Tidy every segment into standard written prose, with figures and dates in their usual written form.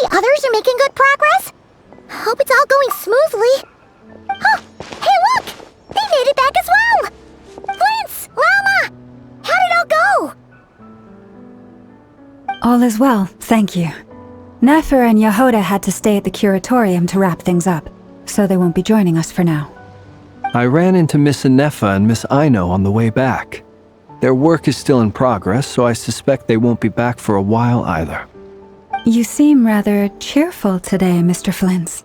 the others are making good progress? Hope it's all going smoothly. Oh, hey look! They made it back as well! Flintz! Llama! How did it all go? All is well, thank you. Nefer and Yehuda had to stay at the curatorium to wrap things up, so they won't be joining us for now. I ran into Miss Nefa and Miss Aino on the way back. Their work is still in progress, so I suspect they won't be back for a while either. You seem rather cheerful today, Mr. Flintz.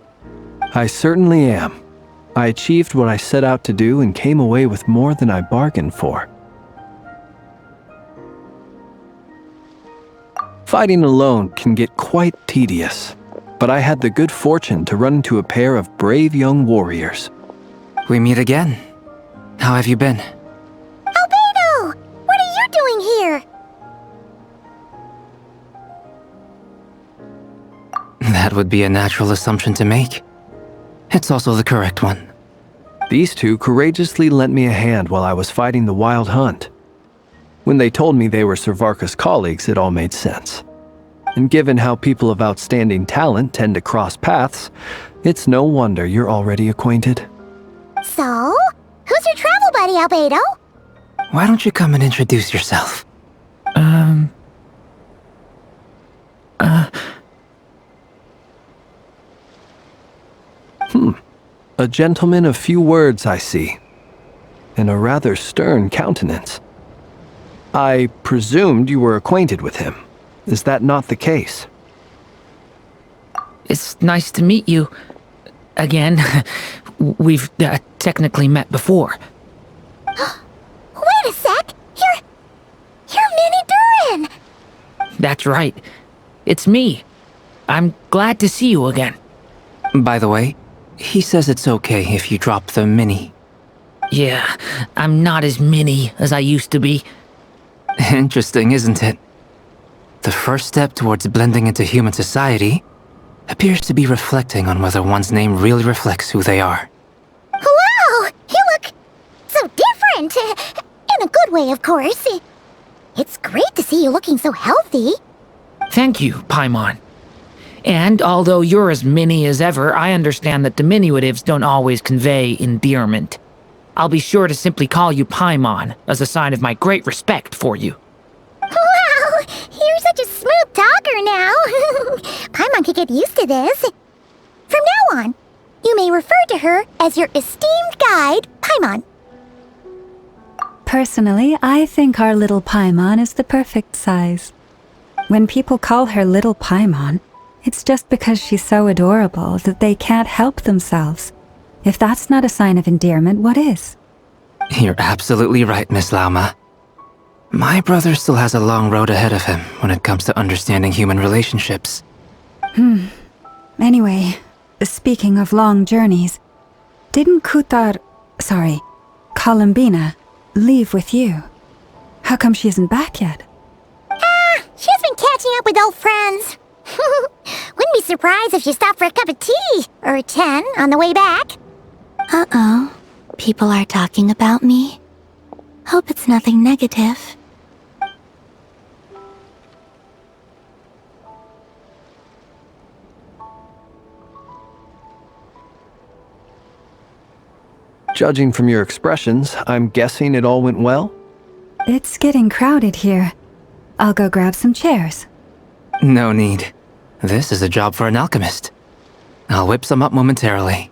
I certainly am. I achieved what I set out to do and came away with more than I bargained for. Fighting alone can get quite tedious, but I had the good fortune to run into a pair of brave young warriors. We meet again. How have you been? Albedo! What are you doing here? That would be a natural assumption to make. It's also the correct one. These two courageously lent me a hand while I was fighting the wild hunt. When they told me they were Servarka's colleagues, it all made sense. And given how people of outstanding talent tend to cross paths, it's no wonder you're already acquainted. So? Who's your travel buddy, Albedo? Why don't you come and introduce yourself? A gentleman of few words, I see. And a rather stern countenance. I presumed you were acquainted with him. Is that not the case? It's nice to meet you. Again. We've technically met before. Wait a sec! You're Minnie Durin! That's right. It's me. I'm glad to see you again. By the way, he says it's okay if you drop the mini. Yeah, I'm not as mini as I used to be. Interesting, isn't it? The first step towards blending into human society appears to be reflecting on whether one's name really reflects who they are. Wow! You look so different! In a good way, of course. It's great to see you looking so healthy. Thank you, Paimon. And although you're as mini as ever, I understand that diminutives don't always convey endearment. I'll be sure to simply call you Paimon as a sign of my great respect for you. Wow! You're such a smooth talker now. Paimon could get used to this. From now on, you may refer to her as your esteemed guide, Paimon. Personally, I think our little Paimon is the perfect size. When people call her Little Paimon, it's just because she's so adorable that they can't help themselves. If that's not a sign of endearment, what is? You're absolutely right, Miss Lauma. My brother still has a long road ahead of him when it comes to understanding human relationships. Anyway, speaking of long journeys, didn't Columbina, leave with you? How come she isn't back yet? She's been catching up with old friends. Wouldn't be surprised if she stopped for a cup of tea or 10 on the way back. Uh-oh. People are talking about me. Hope it's nothing negative. Judging from your expressions, I'm guessing it all went well? It's getting crowded here. I'll go grab some chairs. No need. This is a job for an alchemist. I'll whip some up momentarily.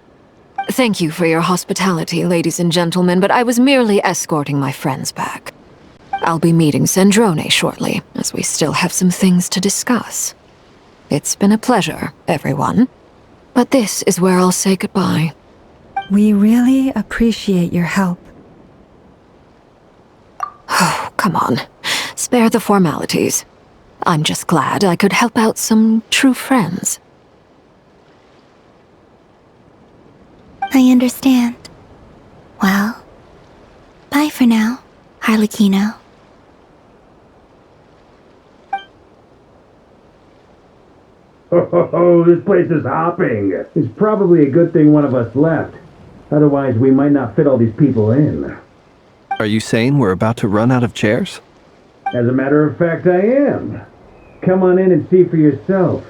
Thank you for your hospitality, ladies and gentlemen, but I was merely escorting my friends back. I'll be meeting Sandrone shortly, as we still have some things to discuss. It's been a pleasure, everyone. But this is where I'll say goodbye. We really appreciate your help. Oh, come on. Spare the formalities. I'm just glad I could help out some true friends. I understand. Well, bye for now, Harlequino. Oh, this place is hopping. It's probably a good thing one of us left. Otherwise, we might not fit all these people in. Are you saying we're about to run out of chairs? As a matter of fact, I am. Come on in and see for yourself.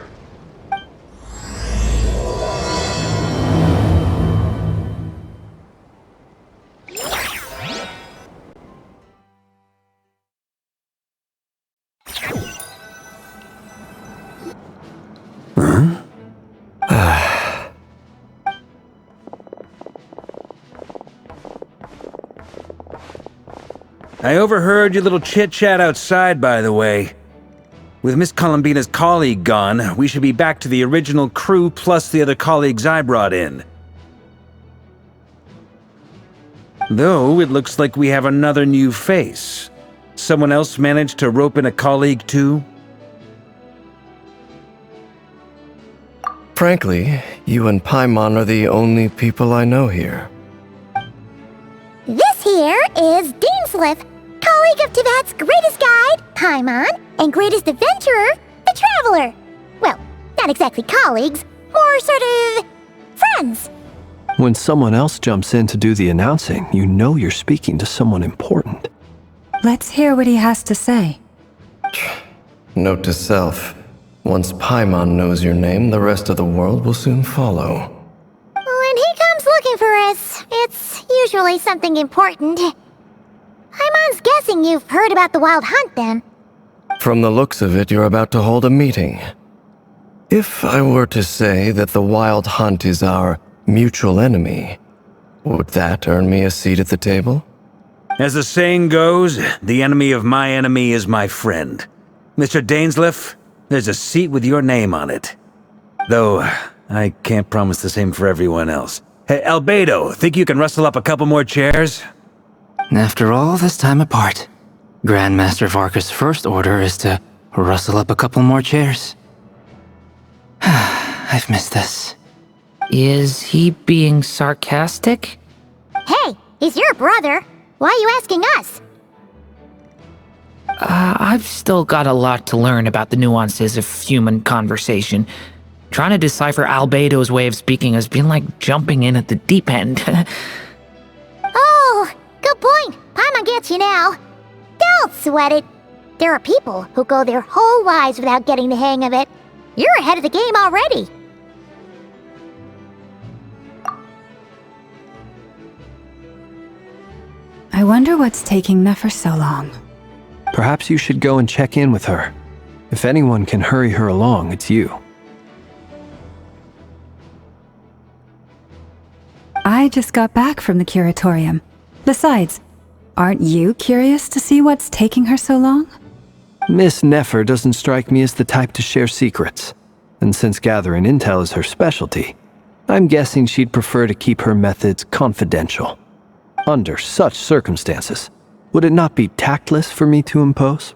I overheard your little chit-chat outside, by the way. With Miss Columbina's colleague gone, we should be back to the original crew plus the other colleagues I brought in. Though, it looks like we have another new face. Someone else managed to rope in a colleague too? Frankly, you and Paimon are the only people I know here. This here is Dainsleif, colleague of Teyvat's greatest guide, Paimon, and greatest adventurer, the Traveler. Well, not exactly colleagues, more sort of friends. When someone else jumps in to do the announcing, you know you're speaking to someone important. Let's hear what he has to say. Note to self. Once Paimon knows your name, the rest of the world will soon follow. When he comes looking for us, it's usually something important. Paimon's guessing you've heard about the Wild Hunt, then. From the looks of it, you're about to hold a meeting. If I were to say that the Wild Hunt is our mutual enemy, would that earn me a seat at the table? As the saying goes, the enemy of my enemy is my friend. Mr. Dainsleif, there's a seat with your name on it. Though, I can't promise the same for everyone else. Hey, Albedo, think you can rustle up a couple more chairs? After all this time apart, Grandmaster Varka's first order is to rustle up a couple more chairs. I've missed this. Is he being sarcastic? Hey, he's your brother. Why are you asking us? I've still got a lot to learn about the nuances of human conversation. Trying to decipher Albedo's way of speaking has been like jumping in at the deep end. Oh, good point. Paimon gets you now. Don't sweat it. There are people who go their whole lives without getting the hang of it. You're ahead of the game already. I wonder what's taking Nefer so long. Perhaps you should go and check in with her. If anyone can hurry her along, it's you. I just got back from the curatorium. Besides, aren't you curious to see what's taking her so long? Miss Nefer doesn't strike me as the type to share secrets. And since gathering intel is her specialty, I'm guessing she'd prefer to keep her methods confidential. Under such circumstances, would it not be tactless for me to impose?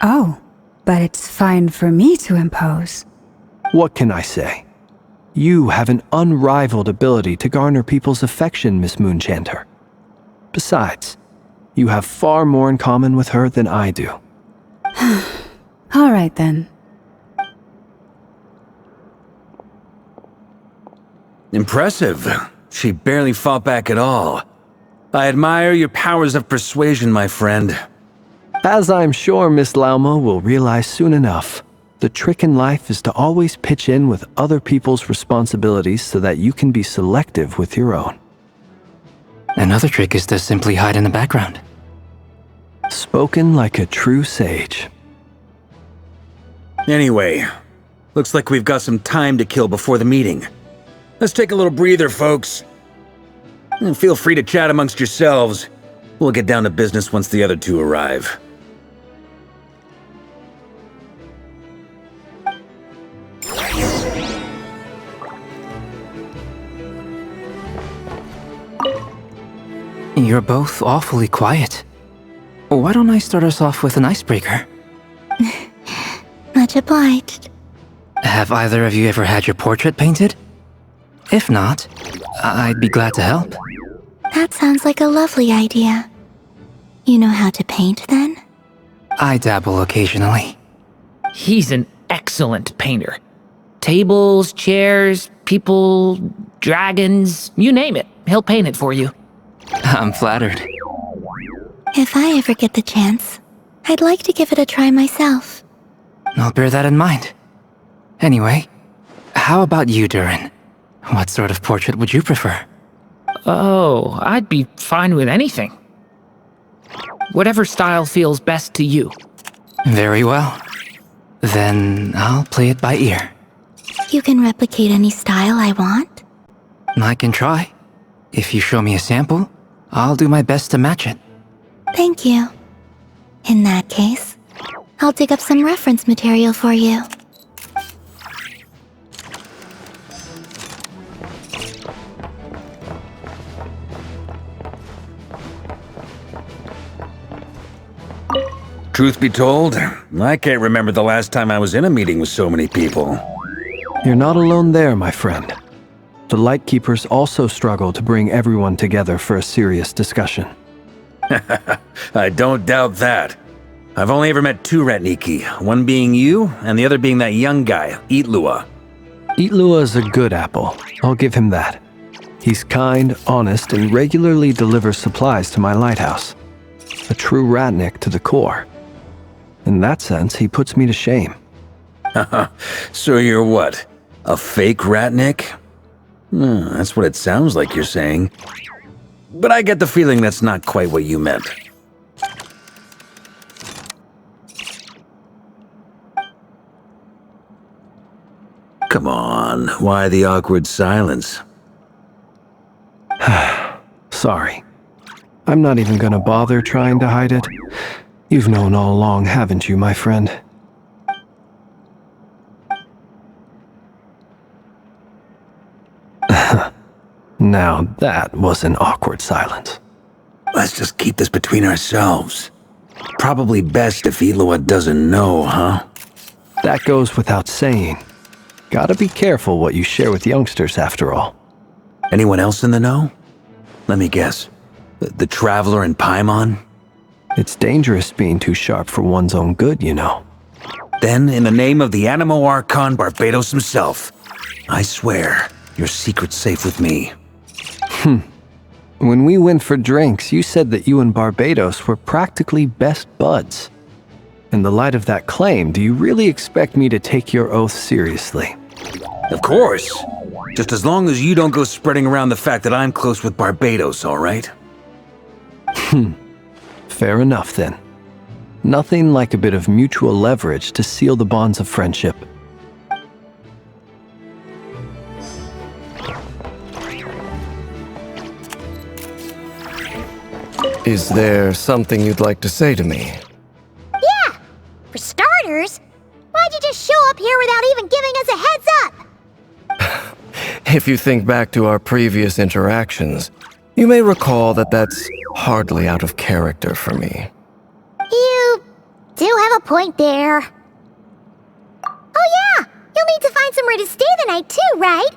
Oh, but it's fine for me to impose. What can I say? You have an unrivaled ability to garner people's affection, Miss Moonchanter. Besides, you have far more in common with her than I do. All right then. Impressive. She barely fought back at all. I admire your powers of persuasion, my friend. As I'm sure Miss Lauma will realize soon enough, the trick in life is to always pitch in with other people's responsibilities so that you can be selective with your own. Another trick is to simply hide in the background. Spoken like a true sage. Anyway, looks like we've got some time to kill before the meeting. Let's take a little breather, folks. And feel free to chat amongst yourselves. We'll get down to business once the other two arrive. You're both awfully quiet. Why don't I start us off with an icebreaker? Much obliged. Have either of you ever had your portrait painted? If not, I'd be glad to help. That sounds like a lovely idea. You know how to paint, then? I dabble occasionally. He's an excellent painter. Tables, chairs, people, dragons, you name it. He'll paint it for you. I'm flattered. If I ever get the chance, I'd like to give it a try myself. I'll bear that in mind. Anyway, how about you, Durin? What sort of portrait would you prefer? Oh, I'd be fine with anything. Whatever style feels best to you. Very well. Then I'll play it by ear. You can replicate any style I want? I can try. If you show me a sample, I'll do my best to match it. Thank you. In that case, I'll dig up some reference material for you. Truth be told, I can't remember the last time I was in a meeting with so many people. You're not alone there, my friend. The Lightkeepers also struggle to bring everyone together for a serious discussion. I don't doubt that. I've only ever met two Ratniki, one being you, and the other being that young guy, Eatlua. Eatlua is a good apple, I'll give him that. He's kind, honest, and regularly delivers supplies to my lighthouse. A true Ratnik to the core. In that sense, he puts me to shame. So you're what? A fake Ratnik? That's what it sounds like you're saying. But I get the feeling that's not quite what you meant. Come on, why the awkward silence? Sorry. I'm not even gonna bother trying to hide it. You've known all along, haven't you, my friend? Now that was an awkward silence. Let's just keep this between ourselves. Probably best if Eatlua doesn't know, huh? That goes without saying. Gotta be careful what you share with youngsters, after all. Anyone else in the know? Let me guess. The Traveler and Paimon? It's dangerous being too sharp for one's own good, you know. Then, in the name of the Animo Archon Barbados himself, I swear, your secret's safe with me. When we went for drinks, you said that you and Barbados were practically best buds. In the light of that claim, do you really expect me to take your oath seriously? Of course. Just as long as you don't go spreading around the fact that I'm close with Barbados, all right? Fair enough, then. Nothing like a bit of mutual leverage to seal the bonds of friendship. Is there something you'd like to say to me? Yeah! For starters, why'd you just show up here without even giving us a heads up? If you think back to our previous interactions, you may recall that that's hardly out of character for me. You do have a point there. Oh yeah! You'll need to find somewhere to stay the night too, right?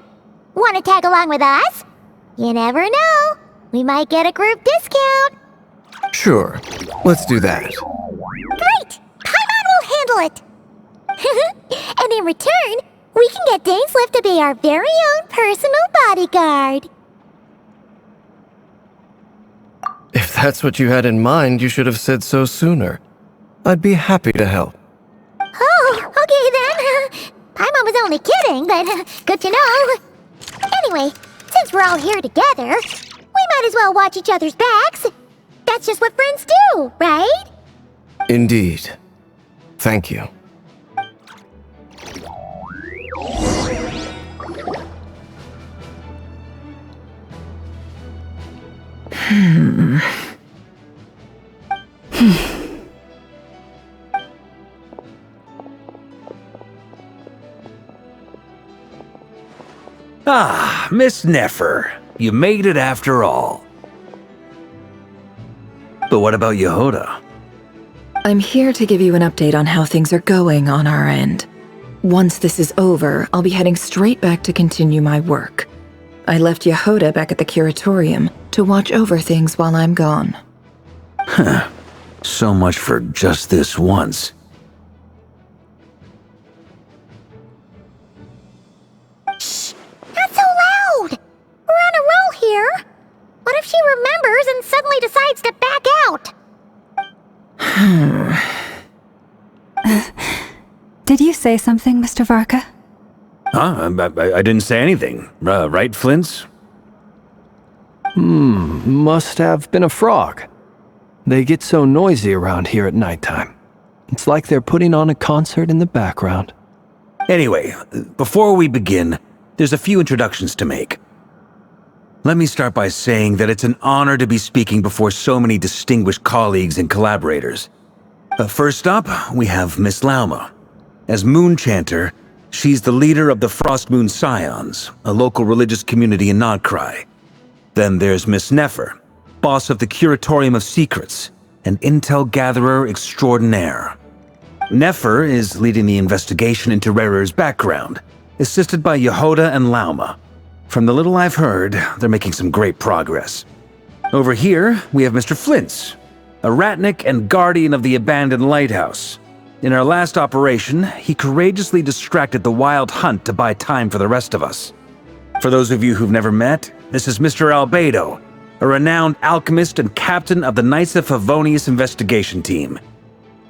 Want to tag along with us? You never know. We might get a group discount. Sure, let's do that. Great! Paimon will handle it! And in return, we can get Dainslift to be our very own personal bodyguard. If that's what you had in mind, you should have said so sooner. I'd be happy to help. Oh, okay then. Paimon was only kidding, but good to know. Anyway, since we're all here together, we might as well watch each other's backs. That's just what friends do, right? Indeed. Thank you. Ah, Miss Nefer. You made it after all. But what about Yehoda? I'm here to give you an update on how things are going on our end. Once this is over, I'll be heading straight back to continue my work. I left Yehoda back at the curatorium to watch over things while I'm gone. Huh. So much for just this once. Shh! Not so loud! We're on a roll here. What if she remembers and suddenly decides to back out? Did you say something, Mr. Varka? Huh? I didn't say anything. Right, Flint's? Must have been a frog. They get so noisy around here at nighttime. It's like they're putting on a concert in the background. Anyway, before we begin, there's a few introductions to make. Let me start by saying that it's an honor to be speaking before so many distinguished colleagues and collaborators. First up, we have Miss Lauma. As Moon Chanter, she's the leader of the Frost Moon Scions, a local religious community in Nod-Krai. Then there's Miss Nefer, boss of the Curatorium of Secrets, an intel gatherer extraordinaire. Nefer is leading the investigation into Rerer's background, assisted by Yehoda and Lauma. From the little I've heard, they're making some great progress. Over here, we have Mr. Flintz, a ratnik and guardian of the abandoned lighthouse. In our last operation, he courageously distracted the Wild Hunt to buy time for the rest of us. For those of you who've never met, this is Mr. Albedo, a renowned alchemist and captain of the Knights of Favonius investigation team.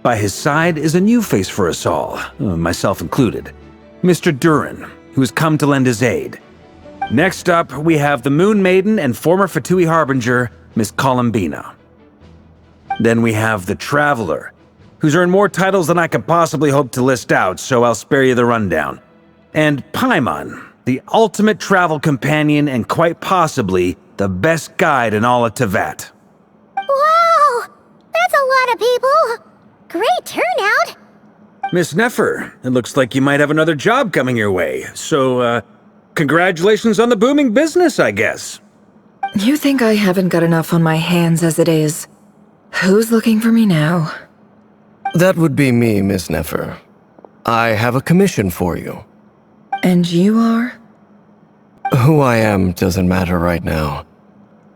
By his side is a new face for us all, myself included, Mr. Durin, who has come to lend his aid. Next up, we have the Moon Maiden and former Fatui Harbinger, Miss Columbina. Then we have the Traveler, who's earned more titles than I could possibly hope to list out, so I'll spare you the rundown. And Paimon, the ultimate travel companion and quite possibly the best guide in all of Tevat. Wow! That's a lot of people! Great turnout! Miss Nefer, it looks like you might have another job coming your way, so, congratulations on the booming business, I guess. You think I haven't got enough on my hands as it is? Who's looking for me now? That would be me, Miss Nefer. I have a commission for you. And you are? Who I am doesn't matter right now.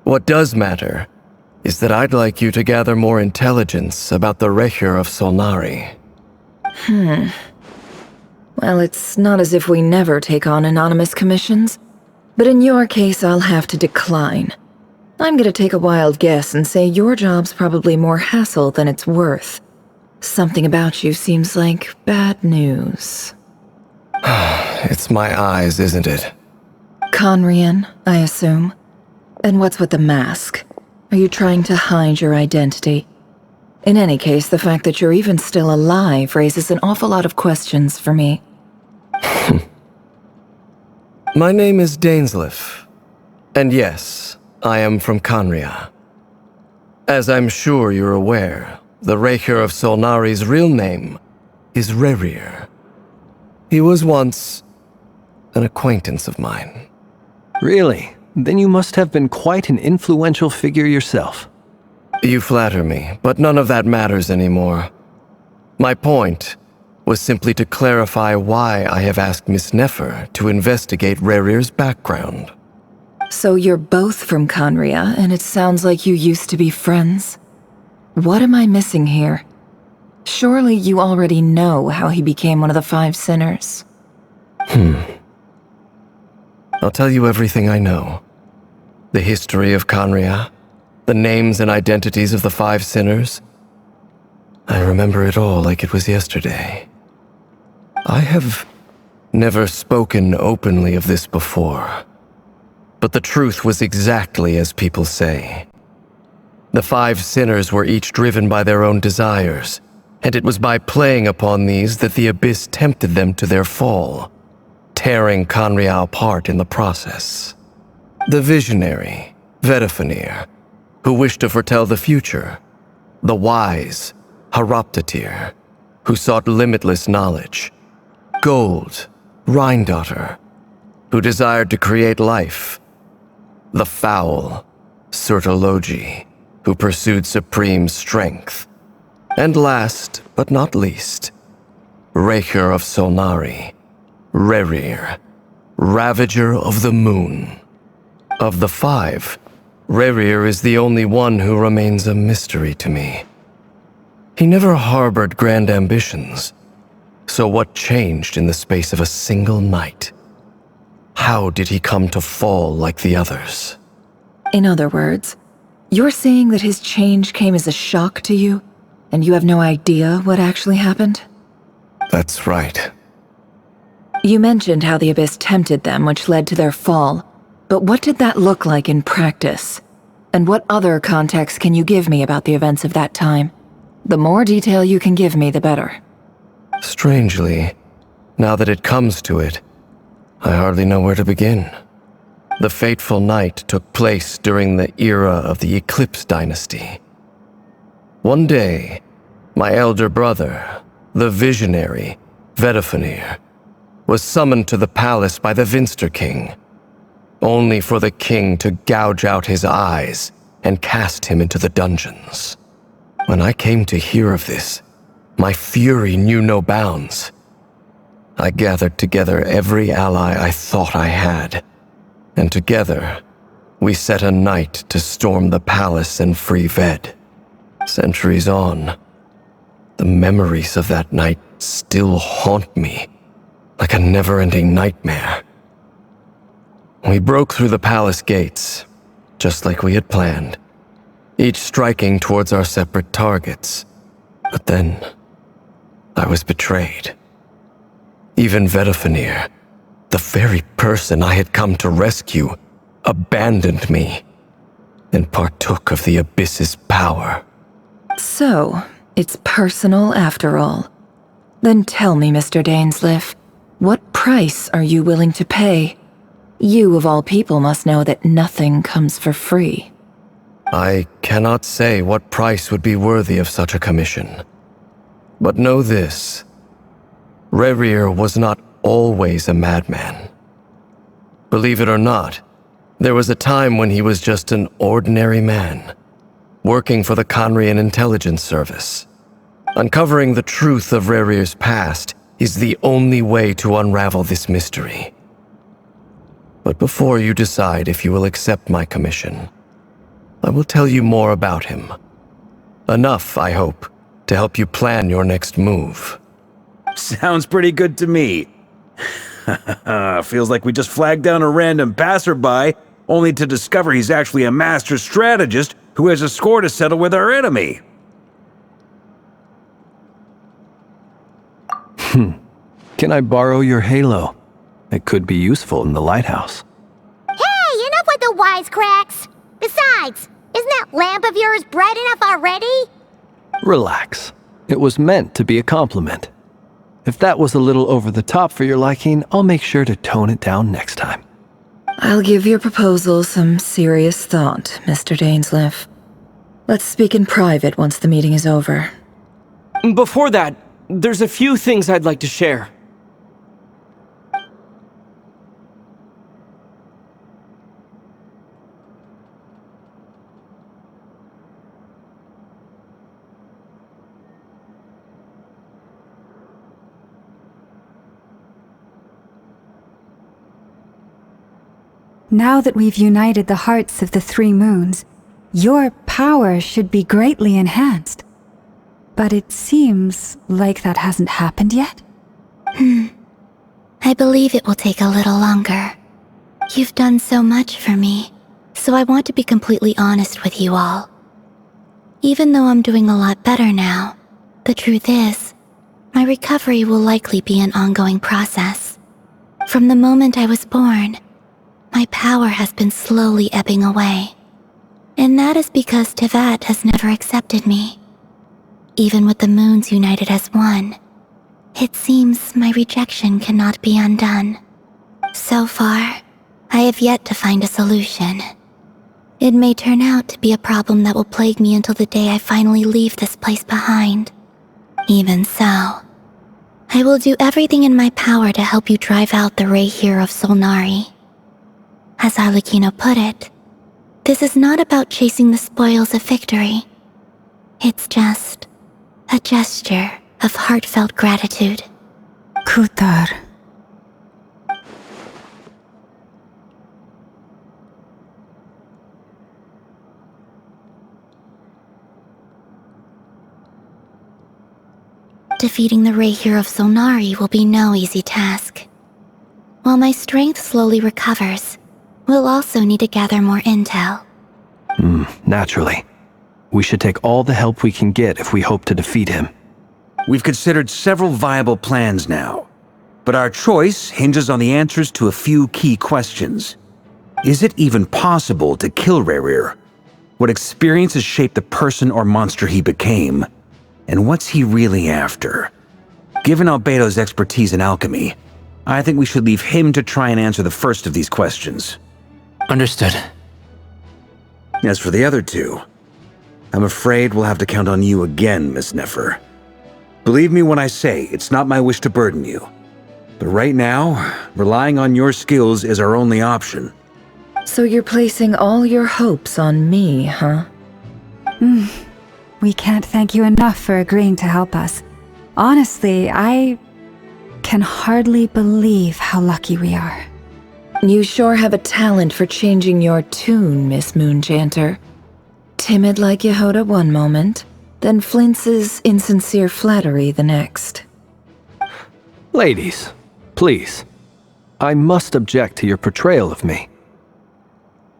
What does matter is that I'd like you to gather more intelligence about the Recher of Solnari. Well, it's not as if we never take on anonymous commissions, but in your case, I'll have to decline. I'm gonna take a wild guess and say your job's probably more hassle than it's worth. Something about you seems like bad news. It's my eyes, isn't it? Conrian, I assume. And what's with the mask? Are you trying to hide your identity? In any case, the fact that you're even still alive raises an awful lot of questions for me. My name is Dainsleif. And yes, I am from Conria. As I'm sure you're aware, the Recher of Solnari's real name is Rerir. He was once an acquaintance of mine. Really? Then you must have been quite an influential figure yourself. You flatter me, but none of that matters anymore. My point was simply to clarify why I have asked Miss Nefer to investigate Rerir's background. So you're both from Conria, and it sounds like you used to be friends? What am I missing here? Surely you already know how he became one of the Five Sinners. I'll tell you everything I know. The history of Conria, the names and identities of the Five Sinners. I remember it all like it was yesterday. I have never spoken openly of this before, but the truth was exactly as people say. The Five Sinners were each driven by their own desires, and it was by playing upon these that the Abyss tempted them to their fall, tearing Conria apart in the process. The visionary, Vedifenir, who wished to foretell the future. The wise, Haroptatir, who sought limitless knowledge. Gold, Rheindotter, who desired to create life. The foul, Surtologi, who pursued supreme strength. And last, but not least, Recher of Solnari, Rerir, Ravager of the Moon. Of the five, Rerir is the only one who remains a mystery to me. He never harbored grand ambitions, so what changed in the space of a single night? How did he come to fall like the others? In other words, you're saying that his change came as a shock to you, and you have no idea what actually happened? That's right. You mentioned how the Abyss tempted them, which led to their fall. But what did that look like in practice? And what other context can you give me about the events of that time? The more detail you can give me, the better. Strangely, now that it comes to it, I hardly know where to begin. The fateful night took place during the era of the Eclipse Dynasty. One day, my elder brother, the visionary, Vedifenir, was summoned to the palace by the Vinster King, only for the king to gouge out his eyes and cast him into the dungeons. When I came to hear of this, my fury knew no bounds. I gathered together every ally I thought I had, and together, we set a night to storm the palace and free Ved. Centuries on, the memories of that night still haunt me like a never-ending nightmare. We broke through the palace gates, just like we had planned, each striking towards our separate targets. But then, I was betrayed. Even Vedifenir, the very person I had come to rescue, abandoned me and partook of the Abyss's power. So, it's personal after all. Then tell me, Mr. Dainsleif, what price are you willing to pay? You, of all people, must know that nothing comes for free. I cannot say what price would be worthy of such a commission. But know this, Rerir was not always a madman. Believe it or not, there was a time when he was just an ordinary man, working for the Conrian Intelligence Service. Uncovering the truth of Rerir's past is the only way to unravel this mystery. But before you decide if you will accept my commission, I will tell you more about him. Enough, I hope, to help you plan your next move. Sounds pretty good to me. Feels like we just flagged down a random passerby, only to discover he's actually a master strategist who has a score to settle with our enemy. Can I borrow your halo? It could be useful in the lighthouse. Hey, enough with the wisecracks! Besides, isn't that lamp of yours bright enough already? Relax. It was meant to be a compliment. If that was a little over the top for your liking, I'll make sure to tone it down next time. I'll give your proposal some serious thought, Mr. Dainsleif. Let's speak in private once the meeting is over. Before that, there's a few things I'd like to share. Now that we've united the hearts of the three moons, your power should be greatly enhanced. But it seems like that hasn't happened yet. I believe it will take a little longer. You've done so much for me, so I want to be completely honest with you all. Even though I'm doing a lot better now, the truth is, my recovery will likely be an ongoing process. From the moment I was born, my power has been slowly ebbing away. And that is because Tevat has never accepted me. Even with the moons united as one, it seems my rejection cannot be undone. So far, I have yet to find a solution. It may turn out to be a problem that will plague me until the day I finally leave this place behind. Even so, I will do everything in my power to help you drive out the Reihir of Solnari. As Arlecchino put it, this is not about chasing the spoils of victory. It's just a gesture of heartfelt gratitude. Kutar. Defeating the Reihir of Solnari will be no easy task. While my strength slowly recovers, we'll also need to gather more intel. Naturally. We should take all the help we can get if we hope to defeat him. We've considered several viable plans now, but our choice hinges on the answers to a few key questions. Is it even possible to kill Rerir? What experiences shaped the person or monster he became? And what's he really after? Given Albedo's expertise in alchemy, I think we should leave him to try and answer the first of these questions. Understood. As for the other two, I'm afraid we'll have to count on you again, Miss Nefer. Believe me when I say it's not my wish to burden you. But right now, relying on your skills is our only option. So you're placing all your hopes on me, huh? We can't thank you enough for agreeing to help us. Honestly, I can hardly believe how lucky we are. You sure have a talent for changing your tune, Miss Moonchanter. Timid like Yehoda one moment, then flinches insincere flattery the next. Ladies, please. I must object to your portrayal of me.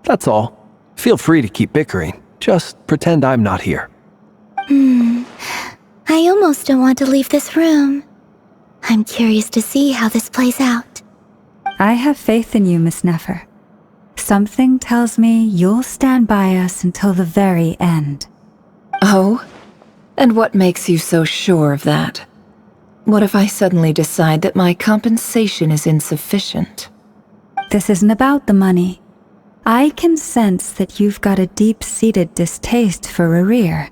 That's all. Feel free to keep bickering. Just pretend I'm not here. I almost don't want to leave this room. I'm curious to see how this plays out. I have faith in you, Miss Nefer. Something tells me you'll stand by us until the very end. Oh? And what makes you so sure of that? What if I suddenly decide that my compensation is insufficient? This isn't about the money. I can sense that you've got a deep-seated distaste for Rerir.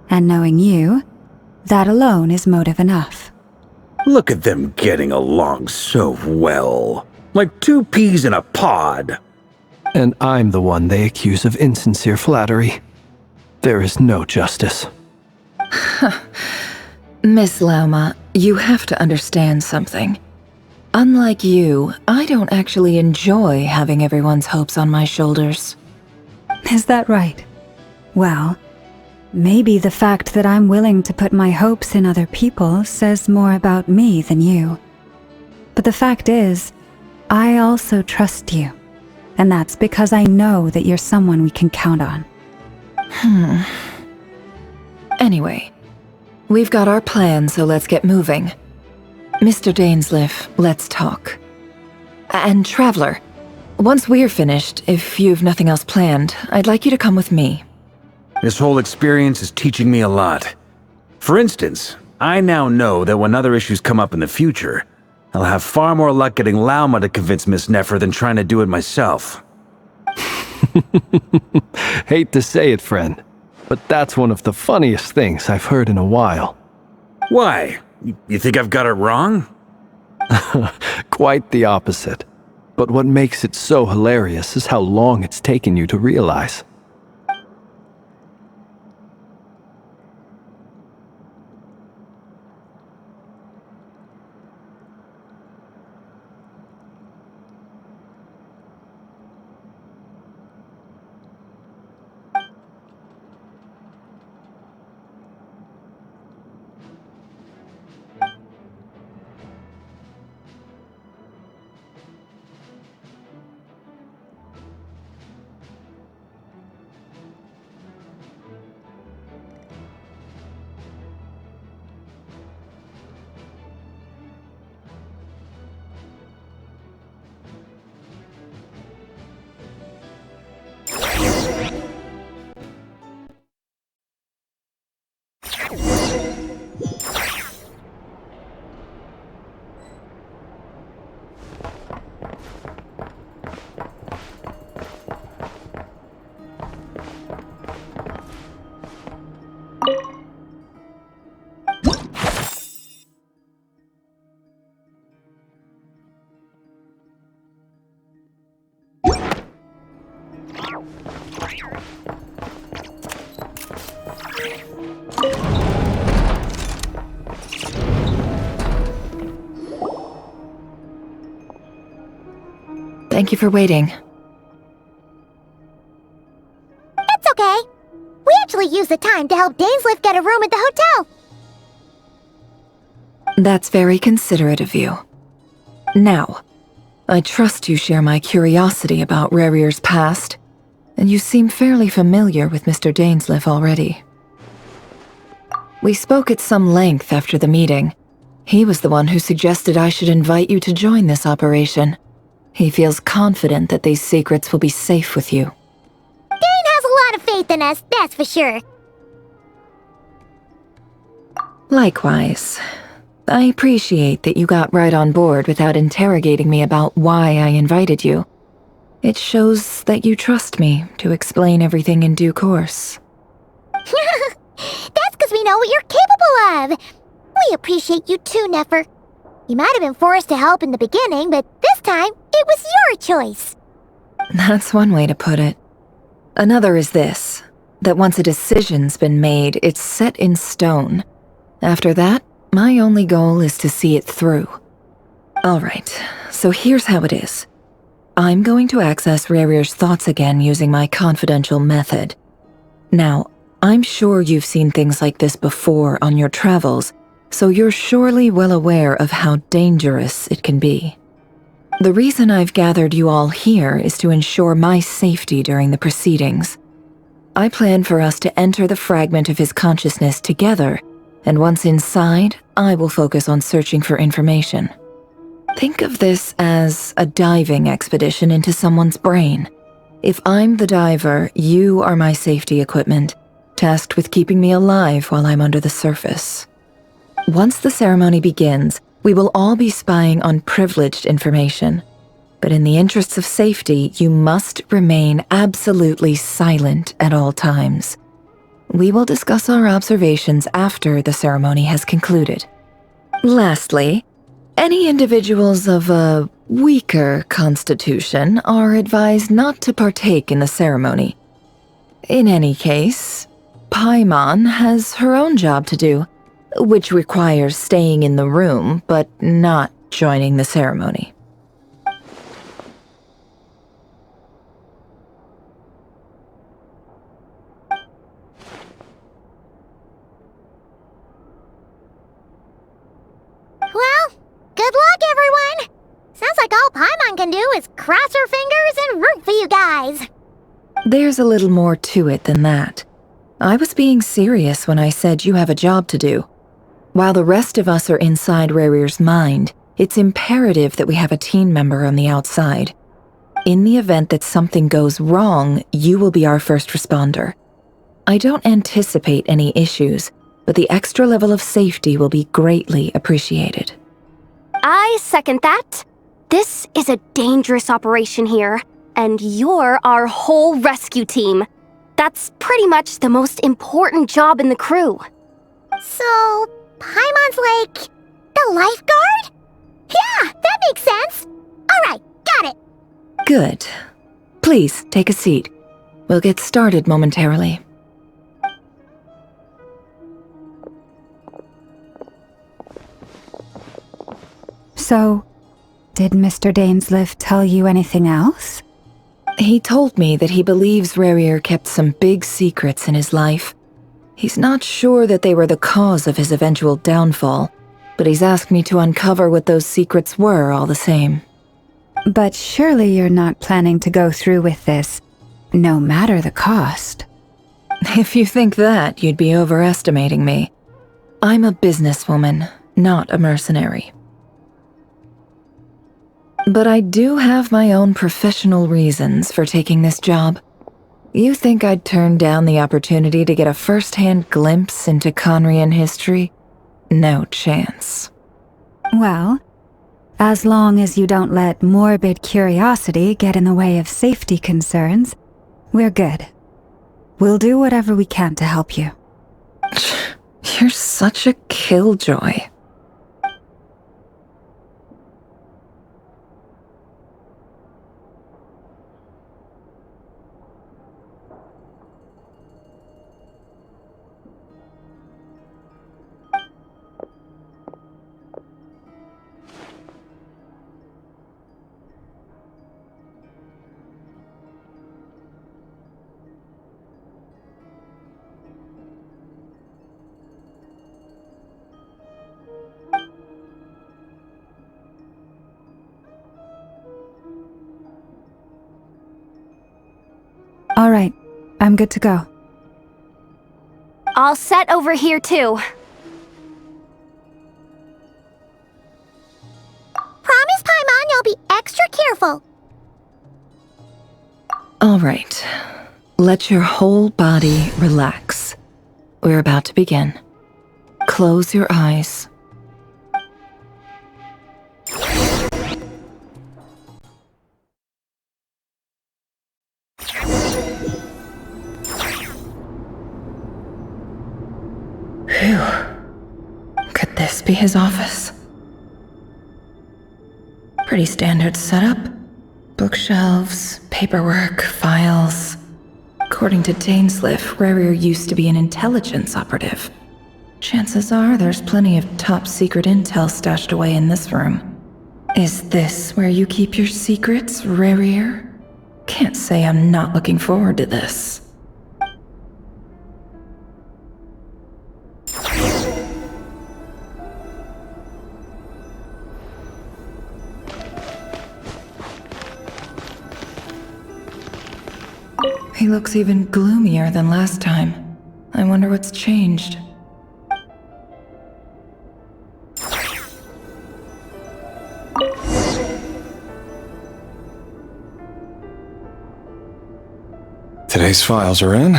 And knowing you, that alone is motive enough. Look at them getting along so well. Like two peas in a pod. And I'm the one they accuse of insincere flattery. There is no justice. Miss Lauma, you have to understand something. Unlike you, I don't actually enjoy having everyone's hopes on my shoulders. Is that right? Well, maybe the fact that I'm willing to put my hopes in other people says more about me than you. But the fact is, I also trust you. And that's because I know that you're someone we can count on. Anyway, we've got our plan, so let's get moving. Mr. Dainsleif, let's talk. And Traveler, once we're finished, if you've nothing else planned, I'd like you to come with me. This whole experience is teaching me a lot. For instance, I now know that when other issues come up in the future, I'll have far more luck getting Lauma to convince Miss Nefer than trying to do it myself. Hate to say it, friend, but that's one of the funniest things I've heard in a while. Why? You think I've got it wrong? Quite the opposite. But what makes it so hilarious is how long it's taken you to realize. Thank you for waiting. It's okay. We actually used the time to help Dainsleif get a room at the hotel. That's very considerate of you. Now, I trust you share my curiosity about Rerir's past, and you seem fairly familiar with Mr. Dainsleif already. We spoke at some length after the meeting. He was the one who suggested I should invite you to join this operation. He feels confident that these secrets will be safe with you. Dane has a lot of faith in us, that's for sure. Likewise. I appreciate that you got right on board without interrogating me about why I invited you. It shows that you trust me to explain everything in due course. That's because we know what you're capable of. We appreciate you too, Nefer. You might have been forced to help in the beginning, but this time, it was your choice. That's one way to put it. Another is this, that once a decision's been made, it's set in stone. After that, my only goal is to see it through. Alright, so here's how it is. I'm going to access Rarir's thoughts again using my confidential method. Now, I'm sure you've seen things like this before on your travels, so you're surely well aware of how dangerous it can be. The reason I've gathered you all here is to ensure my safety during the proceedings. I plan for us to enter the fragment of his consciousness together, and once inside, I will focus on searching for information. Think of this as a diving expedition into someone's brain. If I'm the diver, you are my safety equipment, tasked with keeping me alive while I'm under the surface. Once the ceremony begins, we will all be spying on privileged information. But in the interests of safety, you must remain absolutely silent at all times. We will discuss our observations after the ceremony has concluded. Lastly, any individuals of a weaker constitution are advised not to partake in the ceremony. In any case, Paimon has her own job to do, which requires staying in the room but not joining the ceremony. Well, good luck, everyone! Sounds like all Paimon can do is cross her fingers and root for you guys. There's a little more to it than that. I was being serious when I said you have a job to do. While the rest of us are inside Rarir's mind, it's imperative that we have a team member on the outside. In the event that something goes wrong, you will be our first responder. I don't anticipate any issues, but the extra level of safety will be greatly appreciated. I second that. This is a dangerous operation here, and you're our whole rescue team. That's pretty much the most important job in the crew. So, Paimon's like the lifeguard? Yeah, that makes sense. Alright, got it. Good. Please, take a seat. We'll get started momentarily. So, did Mr. Dainsleif tell you anything else? He told me that he believes Rarir kept some big secrets in his life. He's not sure that they were the cause of his eventual downfall, but he's asked me to uncover what those secrets were all the same. But surely you're not planning to go through with this, no matter the cost. If you think that, you'd be overestimating me. I'm a businesswoman, not a mercenary. But I do have my own professional reasons for taking this job. You think I'd turn down the opportunity to get a first-hand glimpse into Conrian history? No chance. Well, as long as you don't let morbid curiosity get in the way of safety concerns, we're good. We'll do whatever we can to help you. You're such a killjoy. All right, I'm good to go. All set over here too. Promise, Paimon, you'll be extra careful. All right. Let your whole body relax. We're about to begin. Close your eyes. Phew. Could this be his office? Pretty standard setup. Bookshelves, paperwork, files. According to Dainsliff, Rarier used to be an intelligence operative. Chances are there's plenty of top-secret intel stashed away in this room. Is this where you keep your secrets, Rarier? Can't say I'm not looking forward to this. He looks even gloomier than last time. I wonder what's changed. Today's files are in.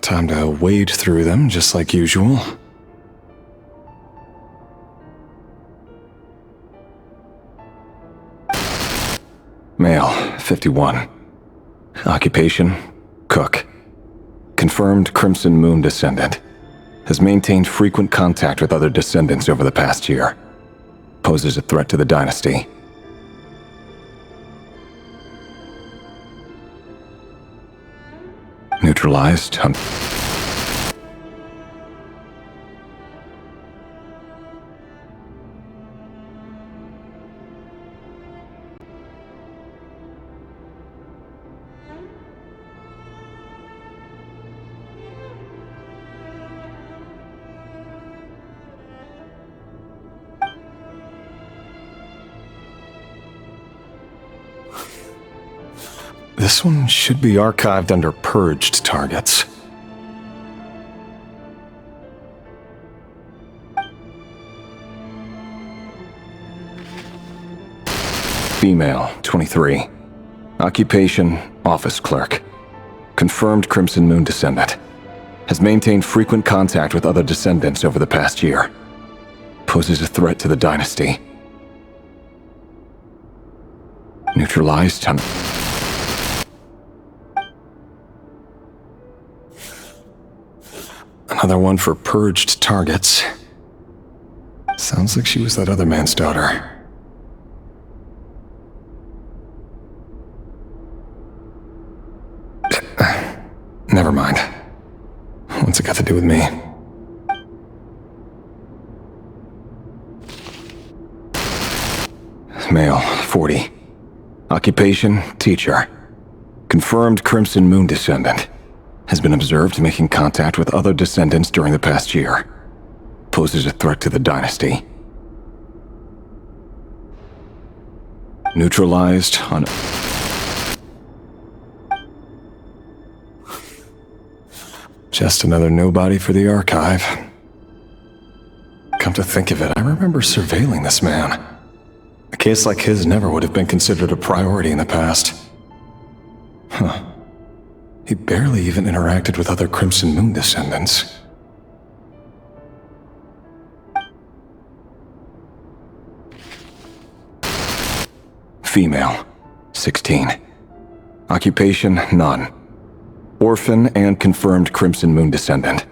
Time to wade through them just like usual. Male, 51. Occupation, cook. Confirmed Crimson Moon descendant. Has maintained frequent contact with other descendants over the past year. Poses a threat to the dynasty. Neutralized. This one should be archived under purged targets. Female, 23. Occupation, office clerk. Confirmed Crimson Moon descendant. Has maintained frequent contact with other descendants over the past year. Poses a threat to the dynasty. Neutralized. Another one for purged targets. Sounds like she was that other man's daughter. Never mind. What's it got to do with me? Male, 40. Occupation, teacher. Confirmed Crimson Moon descendant. Has been observed making contact with other descendants during the past year. Poses a threat to the dynasty. Neutralized on... Just another nobody for the archive. Come to think of it, I remember surveilling this man. A case like his never would have been considered a priority in the past. Huh. He barely even interacted with other Crimson Moon descendants. Female, 16. Occupation, none. Orphan and confirmed Crimson Moon descendant.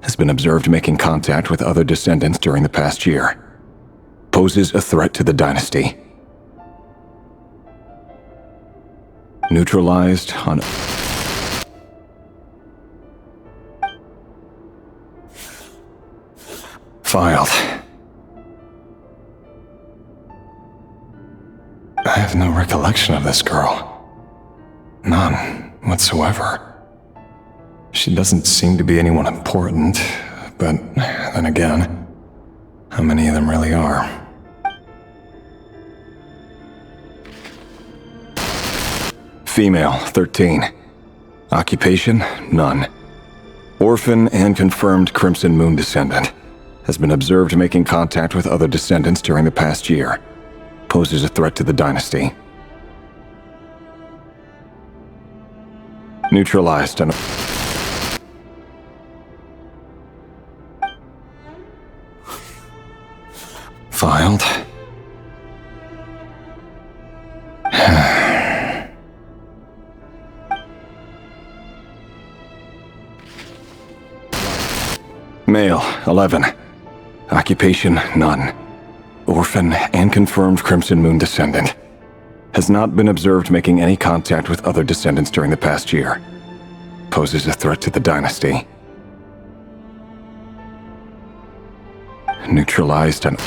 Has been observed making contact with other descendants during the past year. Poses a threat to the dynasty. Neutralized on... Filed. I have no recollection of this girl. None whatsoever. She doesn't seem to be anyone important, but then again, how many of them really are? Female, 13. Occupation, none. Orphan and confirmed Crimson Moon descendant. Has been observed making contact with other descendants during the past year. Poses a threat to the dynasty. Neutralized on... Filed. Male, 11. Occupation, none. Orphan and confirmed Crimson Moon descendant. Has not been observed making any contact with other descendants during the past year. Poses a threat to the dynasty. Neutralized and...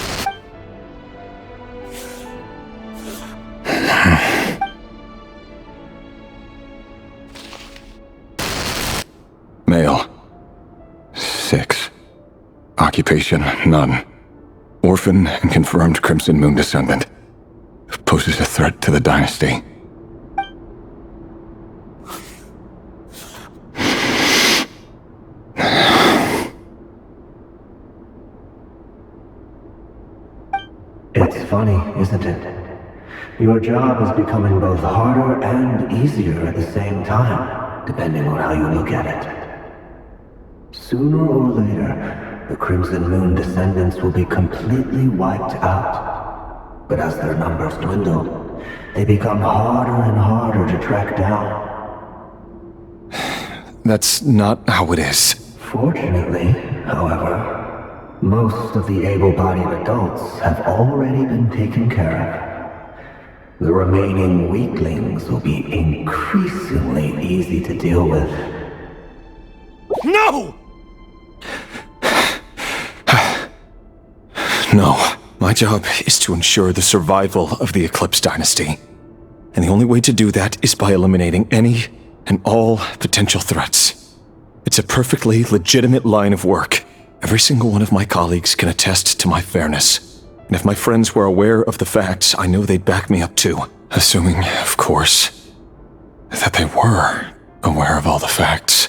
Male. 6. Occupation, none. Orphan and confirmed Crimson Moon descendant. Poses a threat to the dynasty. It's funny, isn't it? Your job is becoming both harder and easier at the same time, depending on how you look at it. Sooner or later, the Crimson Moon descendants will be completely wiped out. But as their numbers dwindle, they become harder and harder to track down. That's not how it is. Fortunately, however, most of the able-bodied adults have already been taken care of. The remaining weaklings will be increasingly easy to deal with. No! No. My job is to ensure the survival of the Eclipse Dynasty. And the only way to do that is by eliminating any and all potential threats. It's a perfectly legitimate line of work. Every single one of my colleagues can attest to my fairness. And if my friends were aware of the facts, I know they'd back me up too. Assuming, of course, that they were aware of all the facts.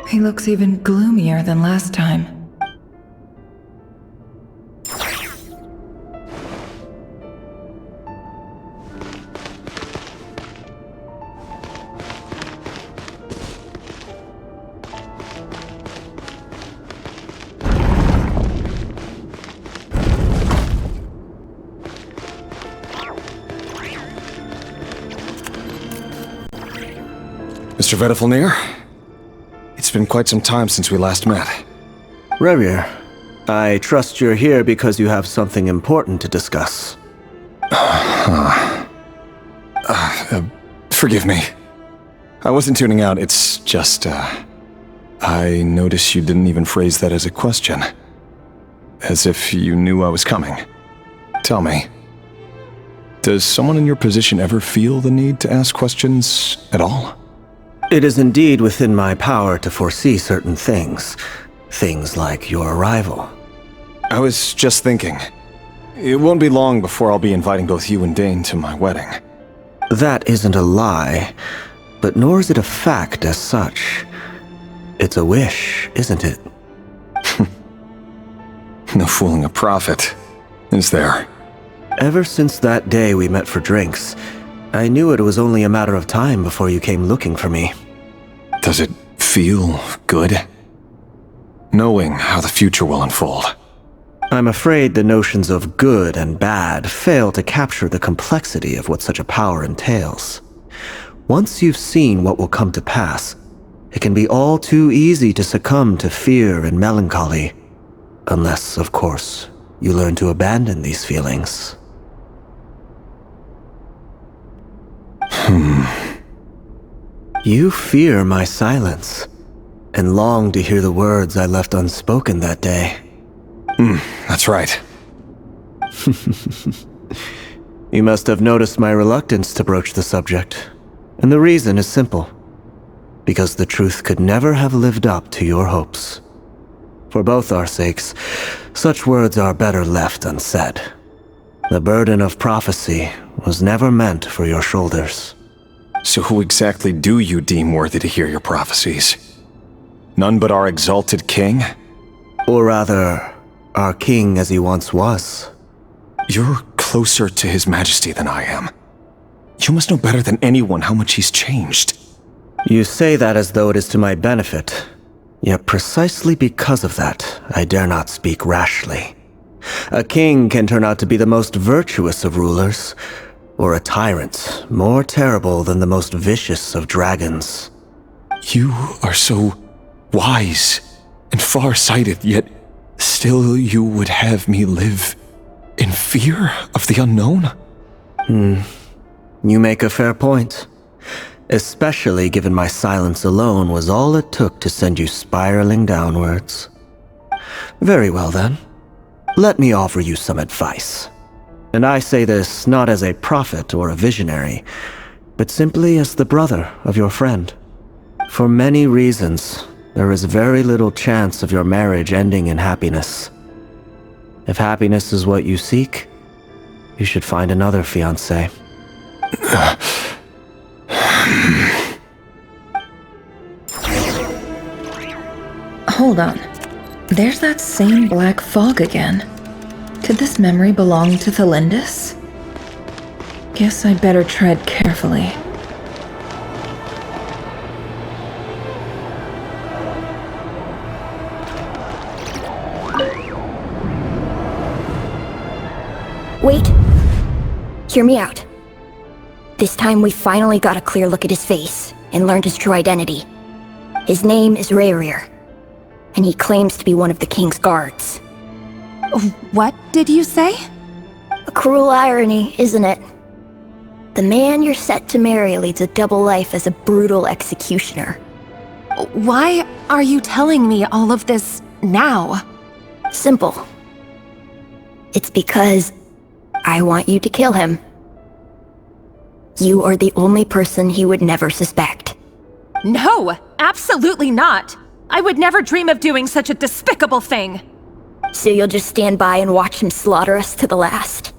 He looks even gloomier than last time. Mr. Vedifalnir? It's been quite some time since we last met. Revier, I trust you're here because you have something important to discuss. Forgive me. I wasn't tuning out, it's just, I noticed you didn't even phrase that as a question. As if you knew I was coming. Tell me, does someone in your position ever feel the need to ask questions at all? It is indeed within my power to foresee certain things. Things like your arrival. I was just thinking. It won't be long before I'll be inviting both you and Dane to my wedding. That isn't a lie, but nor is it a fact as such. It's a wish, isn't it? No fooling a prophet, is there? Ever since that day we met for drinks, I knew it was only a matter of time before you came looking for me. Does it feel good? Knowing how the future will unfold. I'm afraid the notions of good and bad fail to capture the complexity of what such a power entails. Once you've seen what will come to pass, it can be all too easy to succumb to fear and melancholy. Unless, of course, you learn to abandon these feelings. You fear my silence, and long to hear the words I left unspoken that day. That's right. You must have noticed my reluctance to broach the subject, and the reason is simple. Because the truth could never have lived up to your hopes. For both our sakes, such words are better left unsaid. The burden of prophecy was never meant for your shoulders. So who exactly do you deem worthy to hear your prophecies? None but our exalted king? Or rather, our king as he once was. You're closer to his majesty than I am. You must know better than anyone how much he's changed. You say that as though it is to my benefit. Yet precisely because of that, I dare not speak rashly. A king can turn out to be the most virtuous of rulers, or a tyrant more terrible than the most vicious of dragons. You are so wise and far-sighted, yet still you would have me live in fear of the unknown? You make a fair point. Especially given my silence alone was all it took to send you spiraling downwards. Very well then. Let me offer you some advice. And I say this not as a prophet or a visionary, but simply as the brother of your friend. For many reasons, there is very little chance of your marriage ending in happiness. If happiness is what you seek, you should find another fiancé. Hold on. There's that same black fog again. Could this memory belong to Thelindis? Guess I better tread carefully. Wait. Hear me out. This time we finally got a clear look at his face and learned his true identity. His name is Rayrir, and he claims to be one of the king's guards. What did you say? A cruel irony, isn't it? The man you're set to marry leads a double life as a brutal executioner. Why are you telling me all of this now? Simple. It's because I want you to kill him. You are the only person he would never suspect. No, absolutely not. I would never dream of doing such a despicable thing. So you'll just stand by and watch him slaughter us to the last?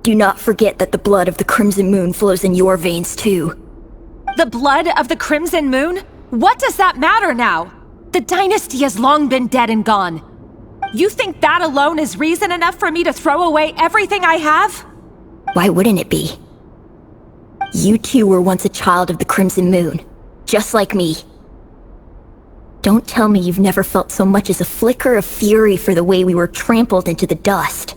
Do not forget that the blood of the Crimson Moon flows in your veins too. The blood of the Crimson Moon? What does that matter now? The dynasty has long been dead and gone. You think that alone is reason enough for me to throw away everything I have? Why wouldn't it be? You two were once a child of the Crimson Moon, just like me. Don't tell me you've never felt so much as a flicker of fury for the way we were trampled into the dust.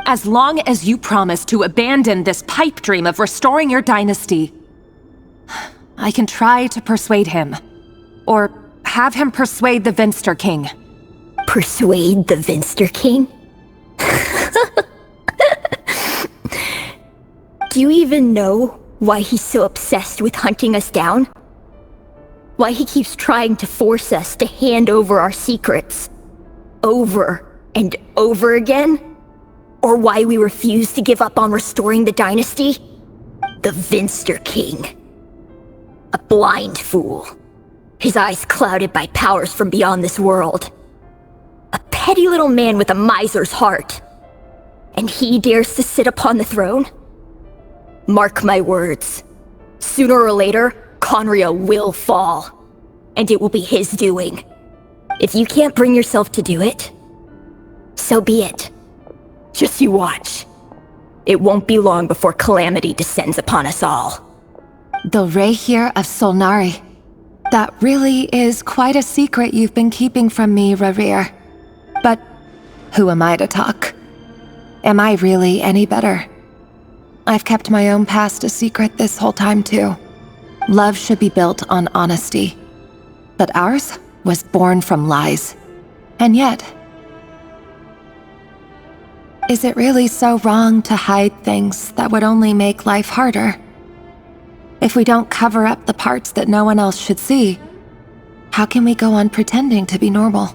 As long as you promise to abandon this pipe dream of restoring your dynasty, I can try to persuade him. Or have him persuade the Vinster King. Persuade the Vinster King? Do you even know why he's so obsessed with hunting us down? Why he keeps trying to force us to hand over our secrets over and over again? Or why we refuse to give up on restoring the dynasty? The Vinster King. A blind fool. His eyes clouded by powers from beyond this world. A petty little man with a miser's heart. And he dares to sit upon the throne? Mark my words. Sooner or later, Conria will fall. And it will be his doing. If you can't bring yourself to do it, so be it. Just you watch. It won't be long before calamity descends upon us all. The Rayrir of Solnari. That really is quite a secret you've been keeping from me, Rayrir. But who am I to talk? Am I really any better? I've kept my own past a secret this whole time too. Love should be built on honesty. But ours was born from lies. And yet, is it really so wrong to hide things that would only make life harder? If we don't cover up the parts that no one else should see, how can we go on pretending to be normal?